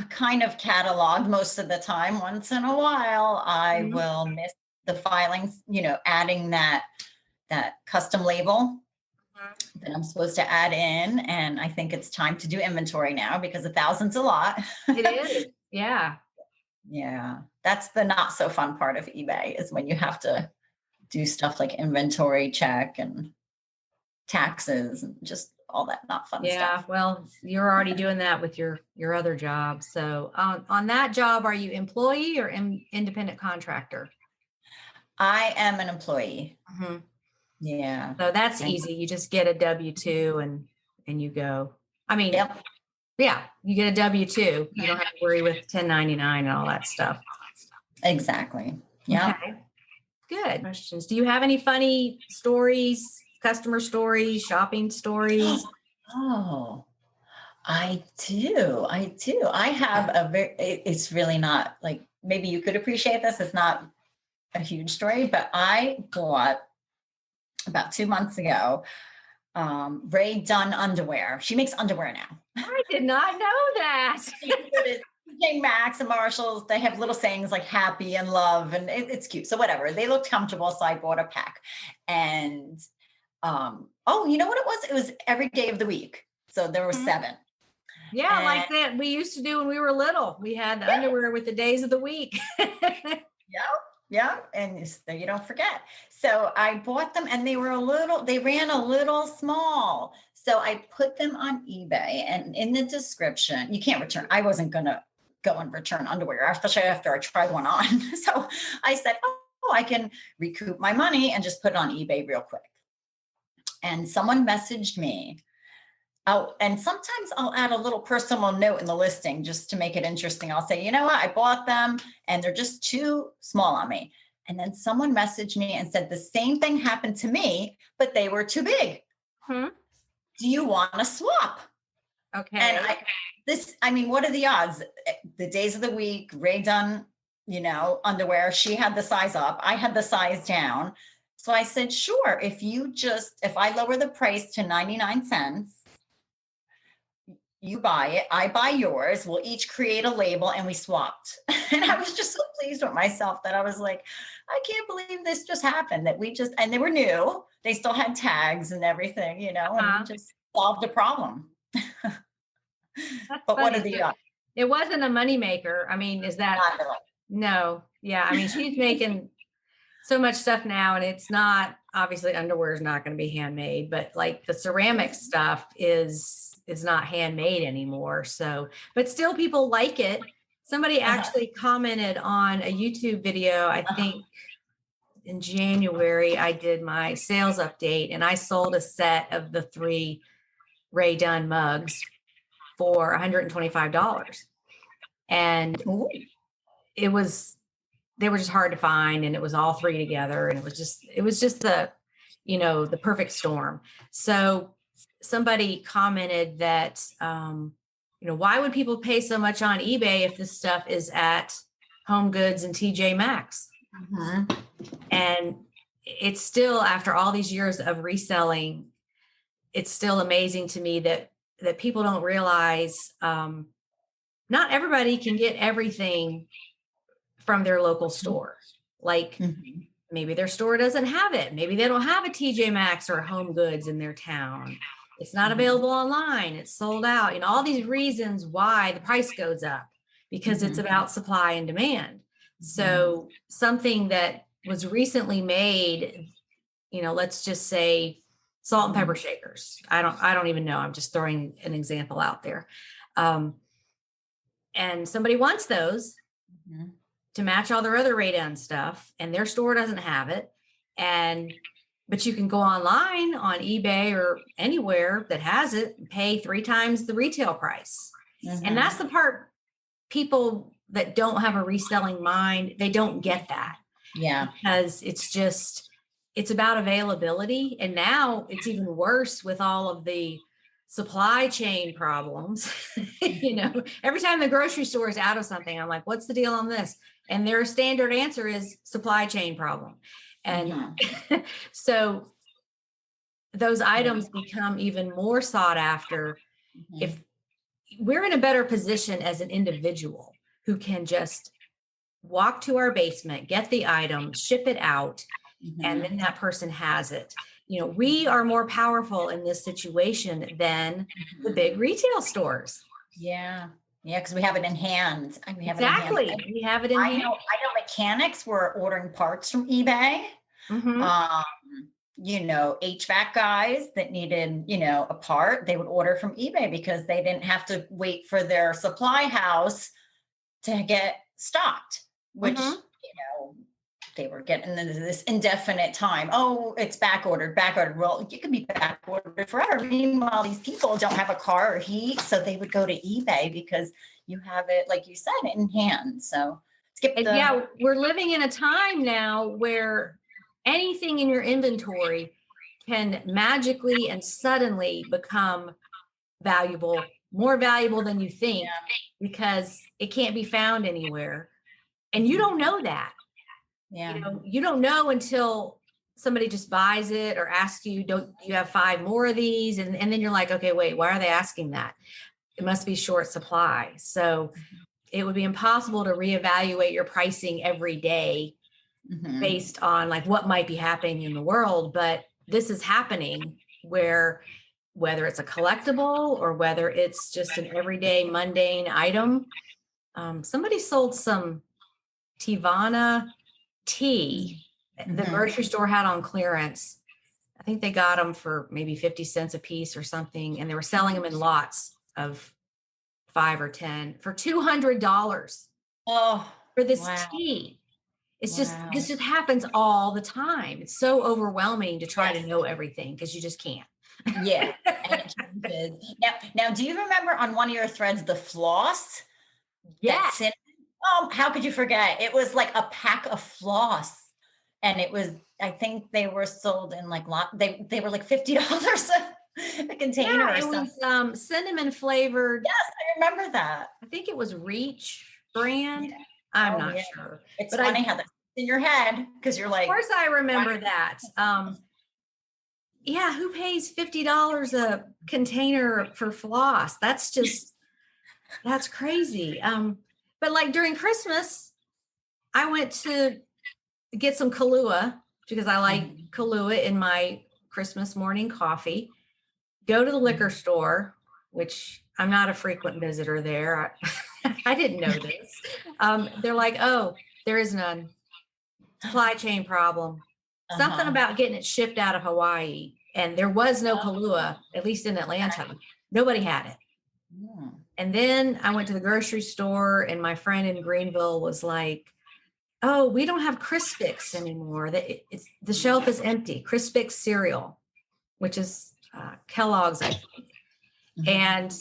kind of cataloged most of the time. Once in a while, I will miss the filings, adding that custom label that I'm supposed to add in. And I think it's time to do inventory now because 1,000's a lot. It is. Yeah. Yeah. That's the not so fun part of eBay, is when you have to do stuff like inventory check and taxes and just all that not fun Yeah. stuff. Well, you're already doing that with your other job. So on that job, are you employee or independent contractor? I am an employee. Mm-hmm. Yeah. So that's easy. You just get a W-2 and you go. I mean, Yep. yeah, you get a W-2. You don't have to worry with 1099 and all that stuff. Exactly. Yeah. Okay. Good questions. Do you have any funny stories, customer stories, shopping stories? Oh, I do. I have it's really not like, maybe you could appreciate this. It's not a huge story, but I bought about 2 months ago, Ray Dunn underwear. She makes underwear now. I did not know that. TJ Maxx and Marshalls, they have little sayings like happy and love, and it's cute. So whatever, they looked comfortable. So I bought a pack. And you know what it was? It was every day of the week. So there were 7. Yeah, like that we used to do when we were little. We had the underwear with the days of the week. Yeah. And you don't forget. So I bought them and they ran a little small. So I put them on eBay, and in the description, you can't return. I wasn't going to go and return underwear, especially after I tried one on. So I said, I can recoup my money and just put it on eBay real quick. And someone messaged me. And sometimes I'll add a little personal note in the listing just to make it interesting. I'll say, you know what, I bought them and they're just too small on me. And then someone messaged me and said the same thing happened to me, but they were too big. Do you want to swap? Okay. And what are the odds? The days of the week, Ray Dunn, underwear, she had the size up, I had the size down. So I said, sure, if I lower the price to 99 cents, you buy it, I buy yours, we'll each create a label, and we swapped. And I was just so pleased with myself that I was like, I can't believe this just happened, and they were new. They still had tags and everything, and we just solved the problem. But funny. What are the odds? It wasn't a moneymaker. I mean, is that? Not really. No. Yeah. I mean, she's making so much stuff now, and it's not, obviously underwear is not going to be handmade, but like the ceramic stuff is not handmade anymore. So, but still people like it. Somebody actually commented on a YouTube video, I think in January, I did my sales update and I sold a set of the 3 Ray Dunn mugs for $125. And they were just hard to find, and it was all 3 together. And it was just the perfect storm. So somebody commented that, why would people pay so much on eBay if this stuff is at Home Goods and TJ Maxx? And it's still, after all these years of reselling, it's still amazing to me that people don't realize not everybody can get everything from their local store. Like maybe their store doesn't have it. Maybe they don't have a TJ Maxx or a Home Goods in their town. It's not available online. It's sold out. All these reasons why the price goes up, because it's about supply and demand. So something that was recently made, let's just say salt and pepper shakers. I don't even know. I'm just throwing an example out there. And somebody wants those to match all their other Ray Dunn stuff, and their store doesn't have it. But you can go online on eBay or anywhere that has it and pay 3 times the retail price. And that's the part people that don't have a reselling mind, they don't get that. Yeah. Because it's about availability. And now it's even worse with all of the supply chain problems. Every time the grocery store is out of something, I'm like, what's the deal on this? And their standard answer is supply chain problem. And so those items become even more sought after if we're in a better position as an individual who can just walk to our basement, get the item, ship it out, and then that person has it. You know, we are more powerful in this situation than the big retail stores. Yeah. Yeah, because we have it in hand. We have Exactly. it in hand. We have it in hand. I know mechanics were ordering parts from eBay. You know, HVAC guys that needed, you know, a part, they would order from eBay because they didn't have to wait for their supply house to get stocked, which, you know, they were getting this indefinite time. Oh, it's back ordered. Well, you could be back ordered forever. Meanwhile, these people don't have a car or heat, so they would go to eBay because you have it, like you said, in hand. So yeah, we're living in a time now where anything in your inventory can magically and suddenly become valuable, more valuable than you think, because it can't be found anywhere. And you don't know that. Yeah. You know, you don't know until somebody just buys it or asks you, don't you have 5 more of these? And then you're like, okay, wait, why are they asking that? It must be short supply. So it would be impossible to reevaluate your pricing every day based on like what might be happening in the world. But this is happening where whether it's a collectible or whether it's just an everyday mundane item. Somebody sold some Tivana tea the grocery store had on clearance. I think they got them for maybe 50 cents a piece or something. And they were selling them in lots of 5 or 10 for $200. Oh, for this tea. It's just, this just happens all the time. It's so overwhelming to try to know everything because you just can't. Yeah. Now, do you remember on one of your threads, the floss? Yes. Oh, how could you forget? It was like a pack of floss. And it was, I think they were sold in like they were like $50 a container. Yeah, it was cinnamon flavored. Yes, I remember that. I think it was Reach brand. Yeah. I'm not sure. It's funny how that's in your head because you're like, of course I remember that. Yeah, who pays $50 a container for floss? That's just, that's crazy. But like during Christmas, I went to get some Kahlua because I like Kahlua in my Christmas morning coffee. Go to the liquor store, which I'm not a frequent visitor there. I didn't know this. They're like, oh, there is none. Supply chain problem. Something about getting it shipped out of Hawaii. And there was no Kahlua, at least in Atlanta. Nobody had it. And then I went to the grocery store and my friend in Greenville was like, oh, we don't have Crispix anymore. The shelf is empty. Crispix cereal, which is Kellogg's, I think. And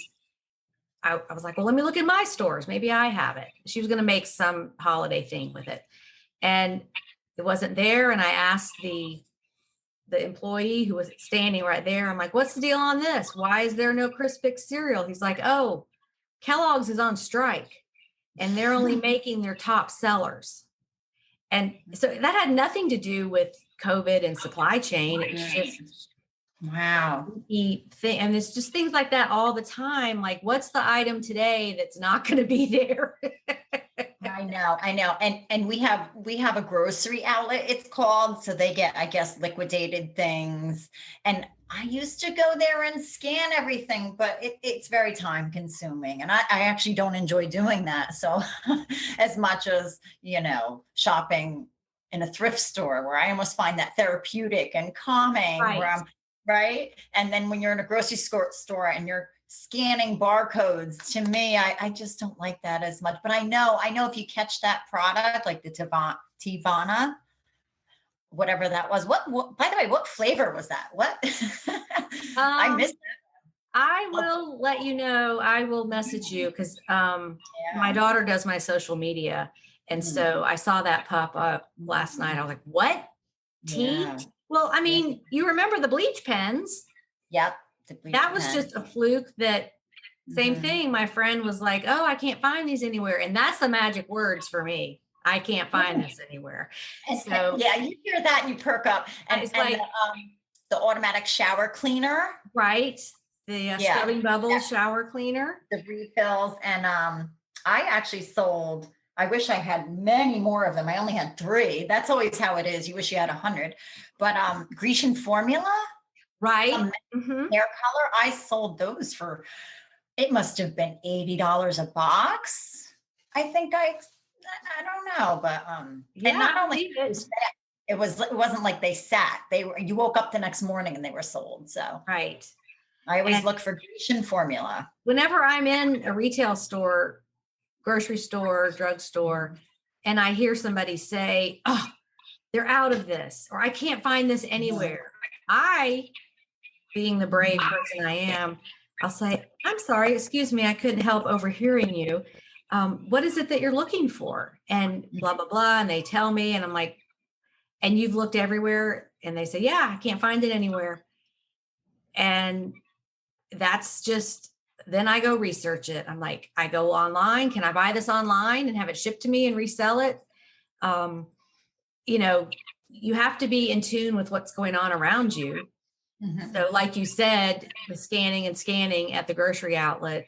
I was like, well, let me look in my stores. Maybe I have it. She was going to make some holiday thing with it. And it wasn't there. And I asked the employee who was standing right there, I'm like, what's the deal on this? Why is there no Crispix cereal? He's like, oh, Kellogg's is on strike and they're only making their top sellers. And so that had nothing to do with COVID and supply chain. It was just and it's just things like that all the time. Like, what's the item today that's not going to be there? I know. And we have a grocery outlet, it's called. So they get, I guess, liquidated things. And I used to go there and scan everything, but it's very time consuming. And I actually don't enjoy doing that. So as much as, shopping in a thrift store where I almost find that therapeutic and calming, right. And then when you're in a grocery store and you're scanning barcodes, to me, I just don't like that as much. But I know if you catch that product, like the Tivana, whatever that was, what by the way, what flavor was that? What? I missed that. I will let you know. I will message you because my daughter does my social media. And so I saw that pop up last night. I was like, what? Tea? Yeah. Well, I mean, you remember the bleach pens. Yep. That was just a fluke that same thing. My friend was like, oh, I can't find these anywhere. And that's the magic words for me. I can't find this anywhere. And so yeah, you hear that and you perk up. And it's like the automatic shower cleaner. Right. The scrubbing bubble shower cleaner. The refills. And I actually sold I wish I had many more of them. I only had 3. That's always how it is. You wish you had 100. But Grecian formula, Right. hair color, I sold those for, it must have been $80 a box. I think I don't know, but Yeah, and not only it wasn't like they sat. You woke up the next morning and they were sold. So right. I always look for Grecian formula. Whenever I'm in a retail store, grocery store, drugstore, and I hear somebody say, "Oh, they're out of this," or "I can't find this anywhere," I, being the brave person I am, I'll say, "I'm sorry, excuse me, I couldn't help overhearing you. What is it that you're looking for?" And blah, blah, blah. And they tell me, and I'm like, "And you've looked everywhere?" And they say, "Yeah, I can't find it anywhere." And that's just, then I go research it. I'm like, I go online. Can I buy this online and have it shipped to me and resell it? You know, you have to be in tune with what's going on around you. So like you said, the scanning and scanning at the grocery outlet,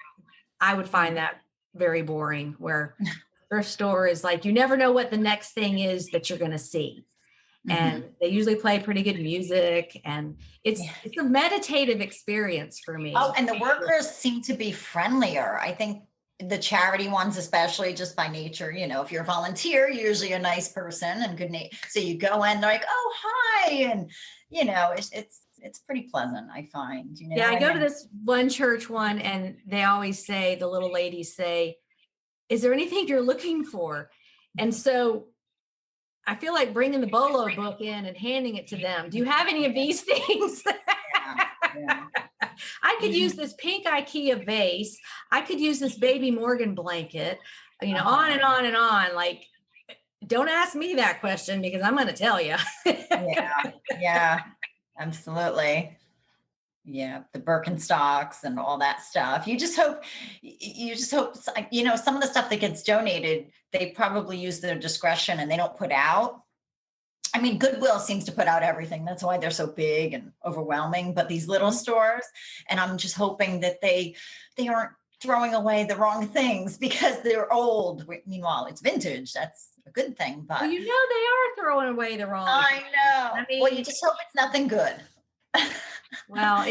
I would find that very boring, where thrift store is like, you never know what the next thing is that you're going to see. And they usually play pretty good music, and it's a meditative experience for me. Oh, and the workers seem to be friendlier. I think the charity ones, especially, just by nature, if you're a volunteer, you're usually a nice person and good name. So you go in, they're like, "Oh, hi," and it's pretty pleasant, I find. Yeah, I go to this one church one, and they always say, the little ladies say, "Is there anything you're looking for?" And so I feel like bringing the BOLO book in and handing it to them. "Do you have any of these things?" I could use this pink IKEA vase. I could use this baby Morgan blanket, on and on and on. Like, don't ask me that question, because I'm going to tell you. Yeah, absolutely. Yeah, the Birkenstocks and all that stuff. You just hope, some of the stuff that gets donated, they probably use their discretion and they don't put out. I mean, Goodwill seems to put out everything. That's why they're so big and overwhelming. But these little stores, and I'm just hoping that they aren't throwing away the wrong things because they're old. Meanwhile, it's vintage. That's a good thing. But well, they are throwing away the wrong. I know. I mean, well, you just hope it's nothing good. Well,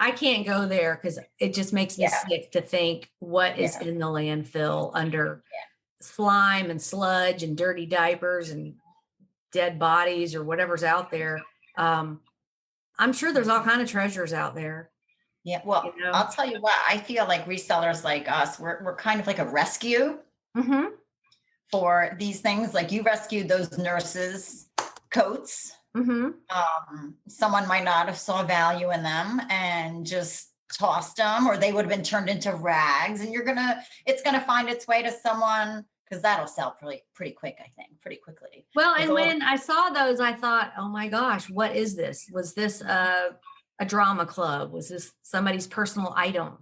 I can't go there because it just makes me sick to think what is in the landfill under slime and sludge and dirty diapers and dead bodies or whatever's out there. I'm sure there's all kinds of treasures out there. Yeah. Well, I'll tell you what, I feel like resellers like us, we're kind of like a rescue for these things. Like, you rescued those nurses' coats. Someone might not have saw value in them and just tossed them, or they would have been turned into rags, and it's gonna find its way to someone, because that'll sell pretty quick, I think, pretty quickly. Well, and when I saw those, I thought, oh my gosh, what is this? Was this a drama club? Was this somebody's personal item?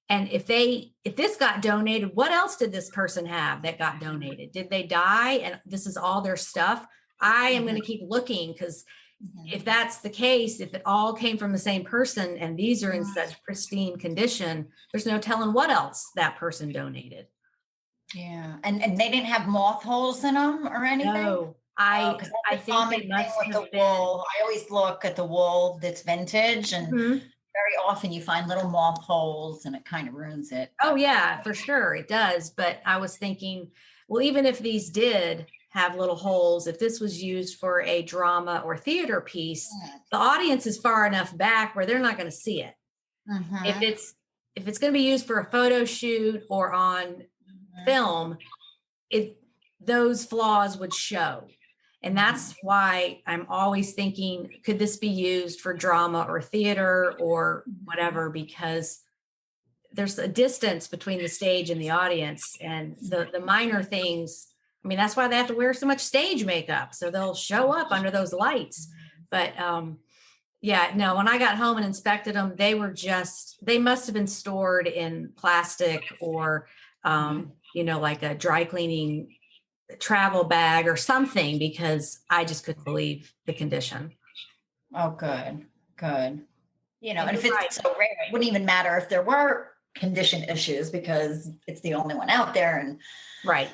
And if this got donated, what else did this person have that got donated? Did they die and this is all their stuff? I am going to keep looking, because if that's the case, if it all came from the same person and these are in such pristine condition, there's no telling what else that person donated. Yeah. And they didn't have moth holes in them or anything? No, I think they must have been. Wool. I always look at the wool that's vintage, and very often you find little moth holes, and it kind of ruins it. Oh yeah, for sure it does. But I was thinking, well, even if these did have little holes, if this was used for a drama or theater piece, the audience is far enough back where they're not going to see it. If it's going to be used for a photo shoot or on film, those flaws would show. And that's why I'm always thinking, could this be used for drama or theater or whatever? Because there's a distance between the stage and the audience, and the minor things. I mean, that's why they have to wear so much stage makeup, so they'll show up under those lights. But no, when I got home and inspected them, they must have been stored in plastic or, like a dry cleaning travel bag or something, because I just couldn't believe the condition. Oh, good. And if it's so rare, it wouldn't even matter if there were condition issues, because it's the only one out there. And right.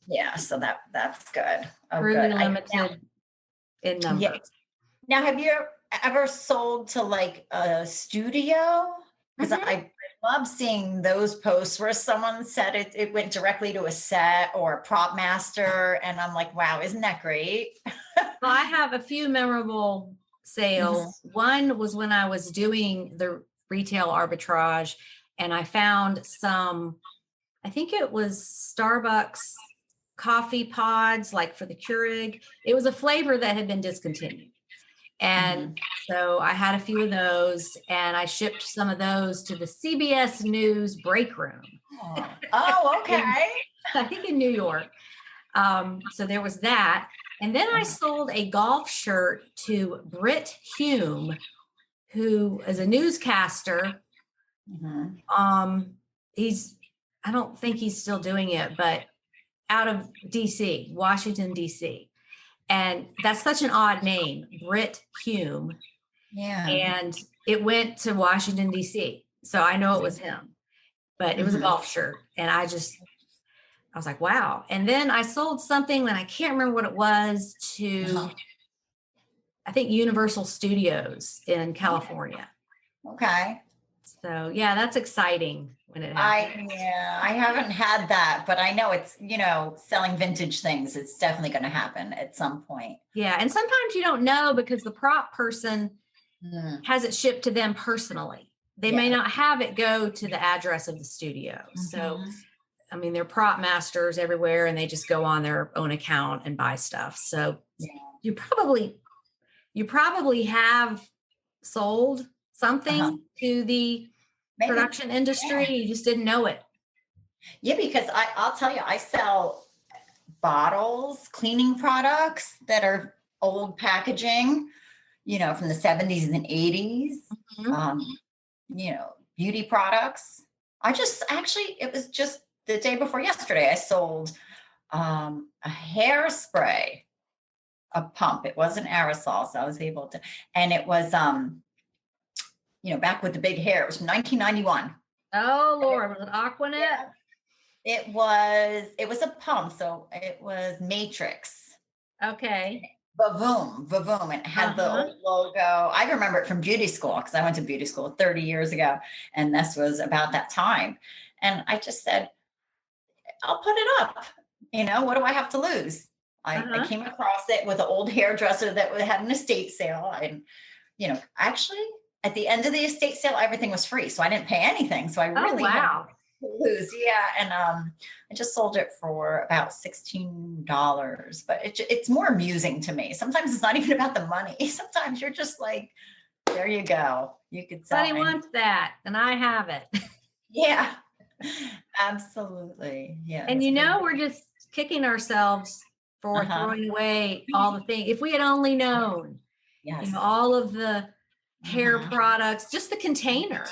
Yeah. So that's good. Oh, Really good. limited in Yeah. number. Now, have you ever sold to like a studio? Because Mhm. I love seeing those posts where someone said it went directly to a set or a prop master. And I'm like, wow, isn't that great? Well, I have a few memorable Mhm. sales. One was when I was doing the retail arbitrage and I found some, I think it was Starbucks coffee pods, like for the Keurig. It was a flavor that had been discontinued. And Mhm. so I had a few of those and I shipped some of those to the CBS News break room Oh, in, okay. I think in New York. So there was that. And then I Uh-huh. sold a golf shirt to Britt Hume, who is a newscaster. Mhm. Um, he's, I don't think he's still doing it, but out of DC, Washington, DC. And that's such an odd name, Britt Hume. Yeah. And it went to Washington, DC. So I know it was him, but it was a Mhm. golf shirt. And I was like, wow. And then I sold something that I can't remember what it was to, Uh-huh. I think, Universal Studios in California. Okay. So yeah, that's exciting when it happens. I haven't had that, but I know it's, selling vintage things. It's definitely going to happen at some point. Yeah. And sometimes you don't know because the prop person Mm. has it shipped to them personally. They may Yeah. not have it go to the address of the studio. So, Mhm. I mean, they're prop masters everywhere and they just go on their own account and buy stuff. So Yeah. you probably have sold Uh-huh. something to the Maybe. production Yeah. industry. You just didn't know it. Yeah, because I'll tell you, I sell bottles, cleaning products that are old packaging, from the 70s and 80s. Mhm. Um, beauty products. It was just the day before yesterday, I sold a hairspray, a pump. It wasn't aerosol, so I was able to, and it was, back with the big hair. It was from 1991. Oh And Lord, was it Aquanet? yeah, it was a pump, so it was Matrix. Okay. Vavoom. And it had the Uh-huh. old logo. I remember it from beauty school because I went to beauty school 30 years ago. And this was about that time. And I just said, I'll put it up. What do I have to lose? I Uh-huh. came across it with an old hairdresser that had an estate sale. And, actually, at the end of the estate sale, everything was free. So I didn't pay anything. So I Oh really had wow. to lose. Yeah. And I just sold it for about $16. But it's more amusing to me. Sometimes it's not even about the money. Sometimes you're just like, there you go. You could sell Buddy anything. wants that, and I have it. Yeah. Absolutely. Yeah. And It's pretty. we're just kicking ourselves for Uh-huh. throwing away all the things. If we had only known, Yes. all of the hair Mhm. products, just the container,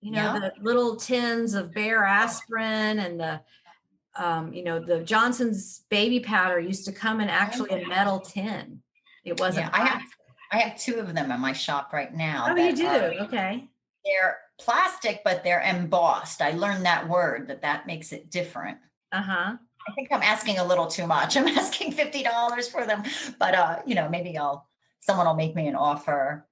Yeah. the little tins of Bare aspirin and the Johnson's baby powder used to come in Oh, actually a metal tin. It wasn't yeah. I have plastic. I have two of them in my shop right now Oh, you that do? are Okay. they're plastic, but they're embossed. I learned that word that makes it different. Uh-huh. I think I'm asking a little too much. I'm asking $50 for them, but maybe someone will make me an offer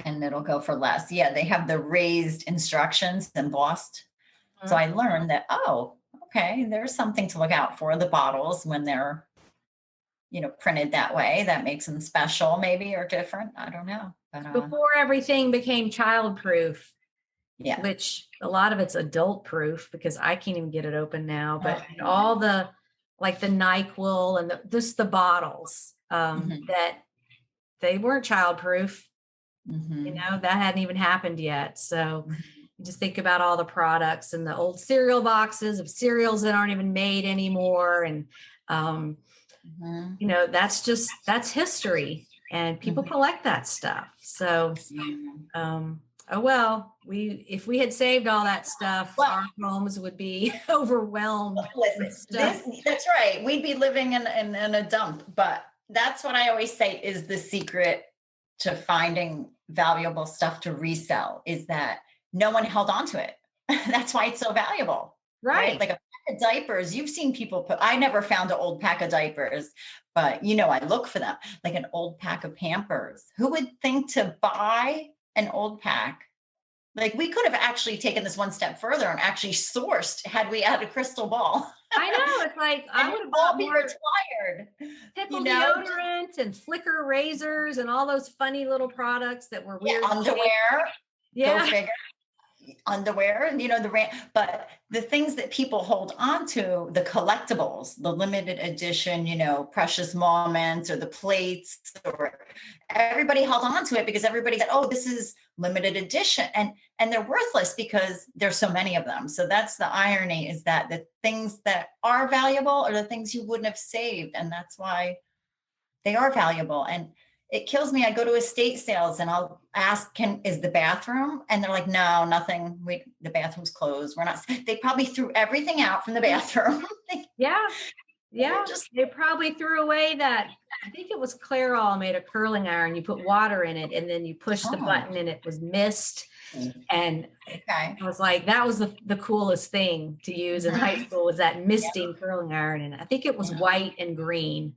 and it'll go for less. Yeah, they have the raised instructions embossed. So Mhm. I learned that, oh, okay, there's something to look out for the bottles when they're, printed that way. That makes them special, maybe, or different. I don't know. But Before everything became childproof, yeah. which a lot of it's adult proof because I can't even get it open now, but Uh, all the like the NyQuil and just the bottles, mhm, that they weren't childproof, mhm, that hadn't even happened yet. So mhm, you just think about all the products and the old cereal boxes of cereals that aren't even made anymore. And, um, mhm, that's history and people mhm. collect that stuff. So, Yeah. oh well, if we had saved all that stuff, Well, our homes would be overwhelmed with listen, stuff. that's right. We'd be living in a dump, but that's what I always say is the secret to finding valuable stuff to resell is that no one held on to it. That's why it's so valuable, right? Right. Like a of diapers, you've seen people put, I never found an old pack of diapers, but I look for them, like an old pack of Pampers. Who would think to buy an old pack? Like, we could have actually taken this one step further and actually sourced had we had a crystal ball. I know. It's like, I would have all bought be more retired. pickle deodorant and flicker razors and all those funny little products that were weird. Underwear. Yeah. Go figure. Underwear and but the things that people hold on to, the collectibles, the limited edition, precious moments, or the plates, or everybody held on to it because everybody said, oh, this is limited edition, and they're worthless because there's so many of them. So that's the irony, is that the things that are valuable are the things you wouldn't have saved, and that's why they are valuable. And it kills me. I go to estate sales and I'll ask, is the bathroom? And they're like, no, nothing. The bathroom's closed. We're not. They probably threw everything out from the bathroom. Yeah. They probably threw away that. I think it was Clairol made a curling iron. You put water in it and then you push the button and it was mist. And I was like, that was the coolest thing to use in high school, was that misting curling iron. And I think it was white and green.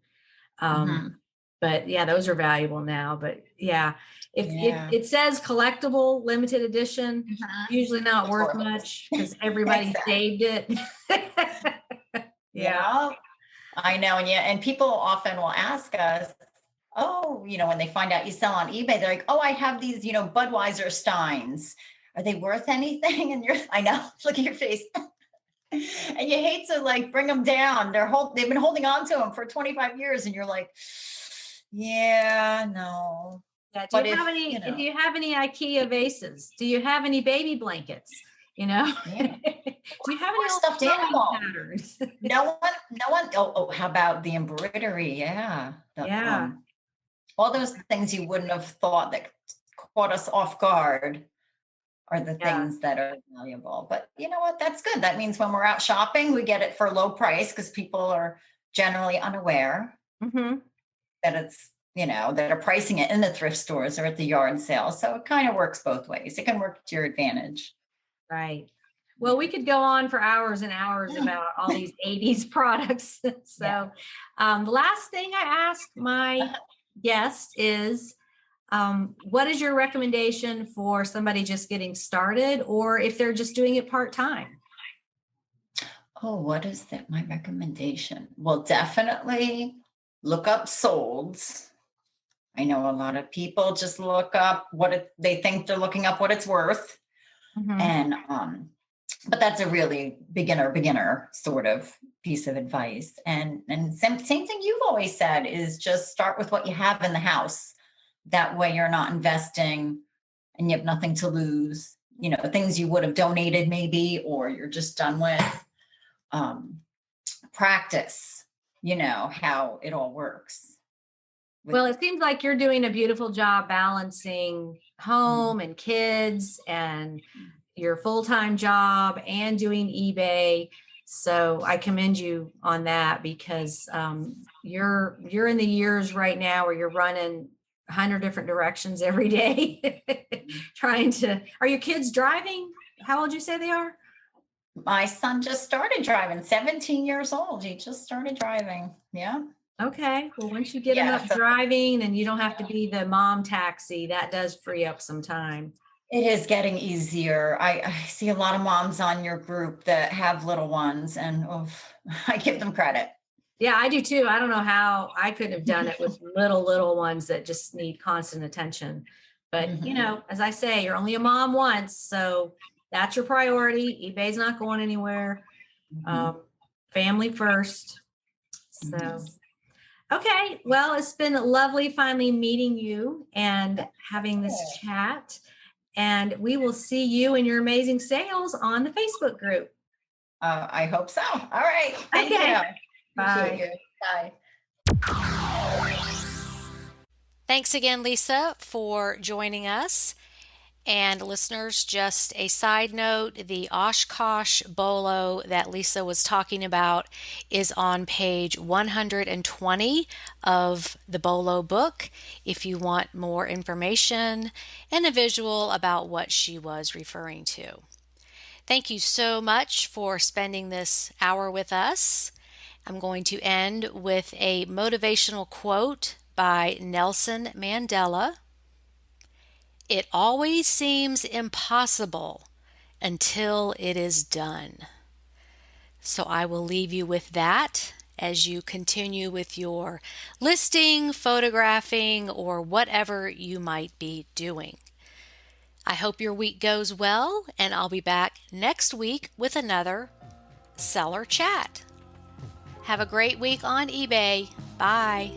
But yeah, those are valuable now. But yeah, if it says collectible limited edition, usually not worth much because everybody saved it. Yeah, I know. And people often will ask us, oh, when they find out you sell on eBay, they're like, oh, I have these, Budweiser Steins. Are they worth anything? And I know, look at your face. And you hate to like bring them down. They've been holding on to them for 25 years. And you're like, yeah, no. Yeah. Do you have any IKEA vases? Do you have any baby blankets? Do you have any stuffed animal patterns? No one. Oh, how about the embroidery? Yeah. All those things you wouldn't have thought that caught us off guard are the things that are valuable. But you know what? That's good. That means when we're out shopping, we get it for a low price because people are generally unaware. That it's, that are pricing it in the thrift stores or at the yard sale. So it kind of works both ways. It can work to your advantage. Right. Well, we could go on for hours and hours about all these 80s products. So the last thing I ask my guests is, what is your recommendation for somebody just getting started, or if they're just doing it part-time? Oh, what is that? My recommendation? Well, definitely look up solds. I know a lot of people just look up they think they're looking up what it's worth. And, but that's a really beginner sort of piece of advice. And same thing you've always said is just start with what you have in the house. That way you're not investing and you have nothing to lose, things you would have donated maybe, or you're just done with. Practice, how it all works. Well, it seems like you're doing a beautiful job balancing home and kids and your full-time job and doing eBay. So I commend you on that, because you're in the years right now where you're running 100 different directions every day. Are your kids driving? How old did you say they are? My son just started driving, 17 years old. He just started driving. Yeah. Okay. Well, once you get them up driving, and you don't have to be the mom taxi, that does free up some time. It is getting easier. I see a lot of moms on your group that have little ones, and I give them credit. Yeah, I do too. I don't know how I couldn't have done it with little ones that just need constant attention. But, as I say, you're only a mom once. So that's your priority. eBay's not going anywhere. Family first. So, okay. Well, it's been lovely finally meeting you and having this chat. And we will see you and your amazing sales on the Facebook group. I hope so. All right. Thank you. Bye. Bye. Thanks again, Lisa, for joining us. And listeners, just a side note, the Oshkosh BOLO that Lisa was talking about is on page 120 of the BOLO book if you want more information and a visual about what she was referring to. Thank you so much for spending this hour with us. I'm going to end with a motivational quote by Nelson Mandela. It always seems impossible until it is done. So I will leave you with that as you continue with your listing, photographing, or whatever you might be doing. I hope your week goes well, and I'll be back next week with another Seller Chat. Have a great week on eBay. Bye.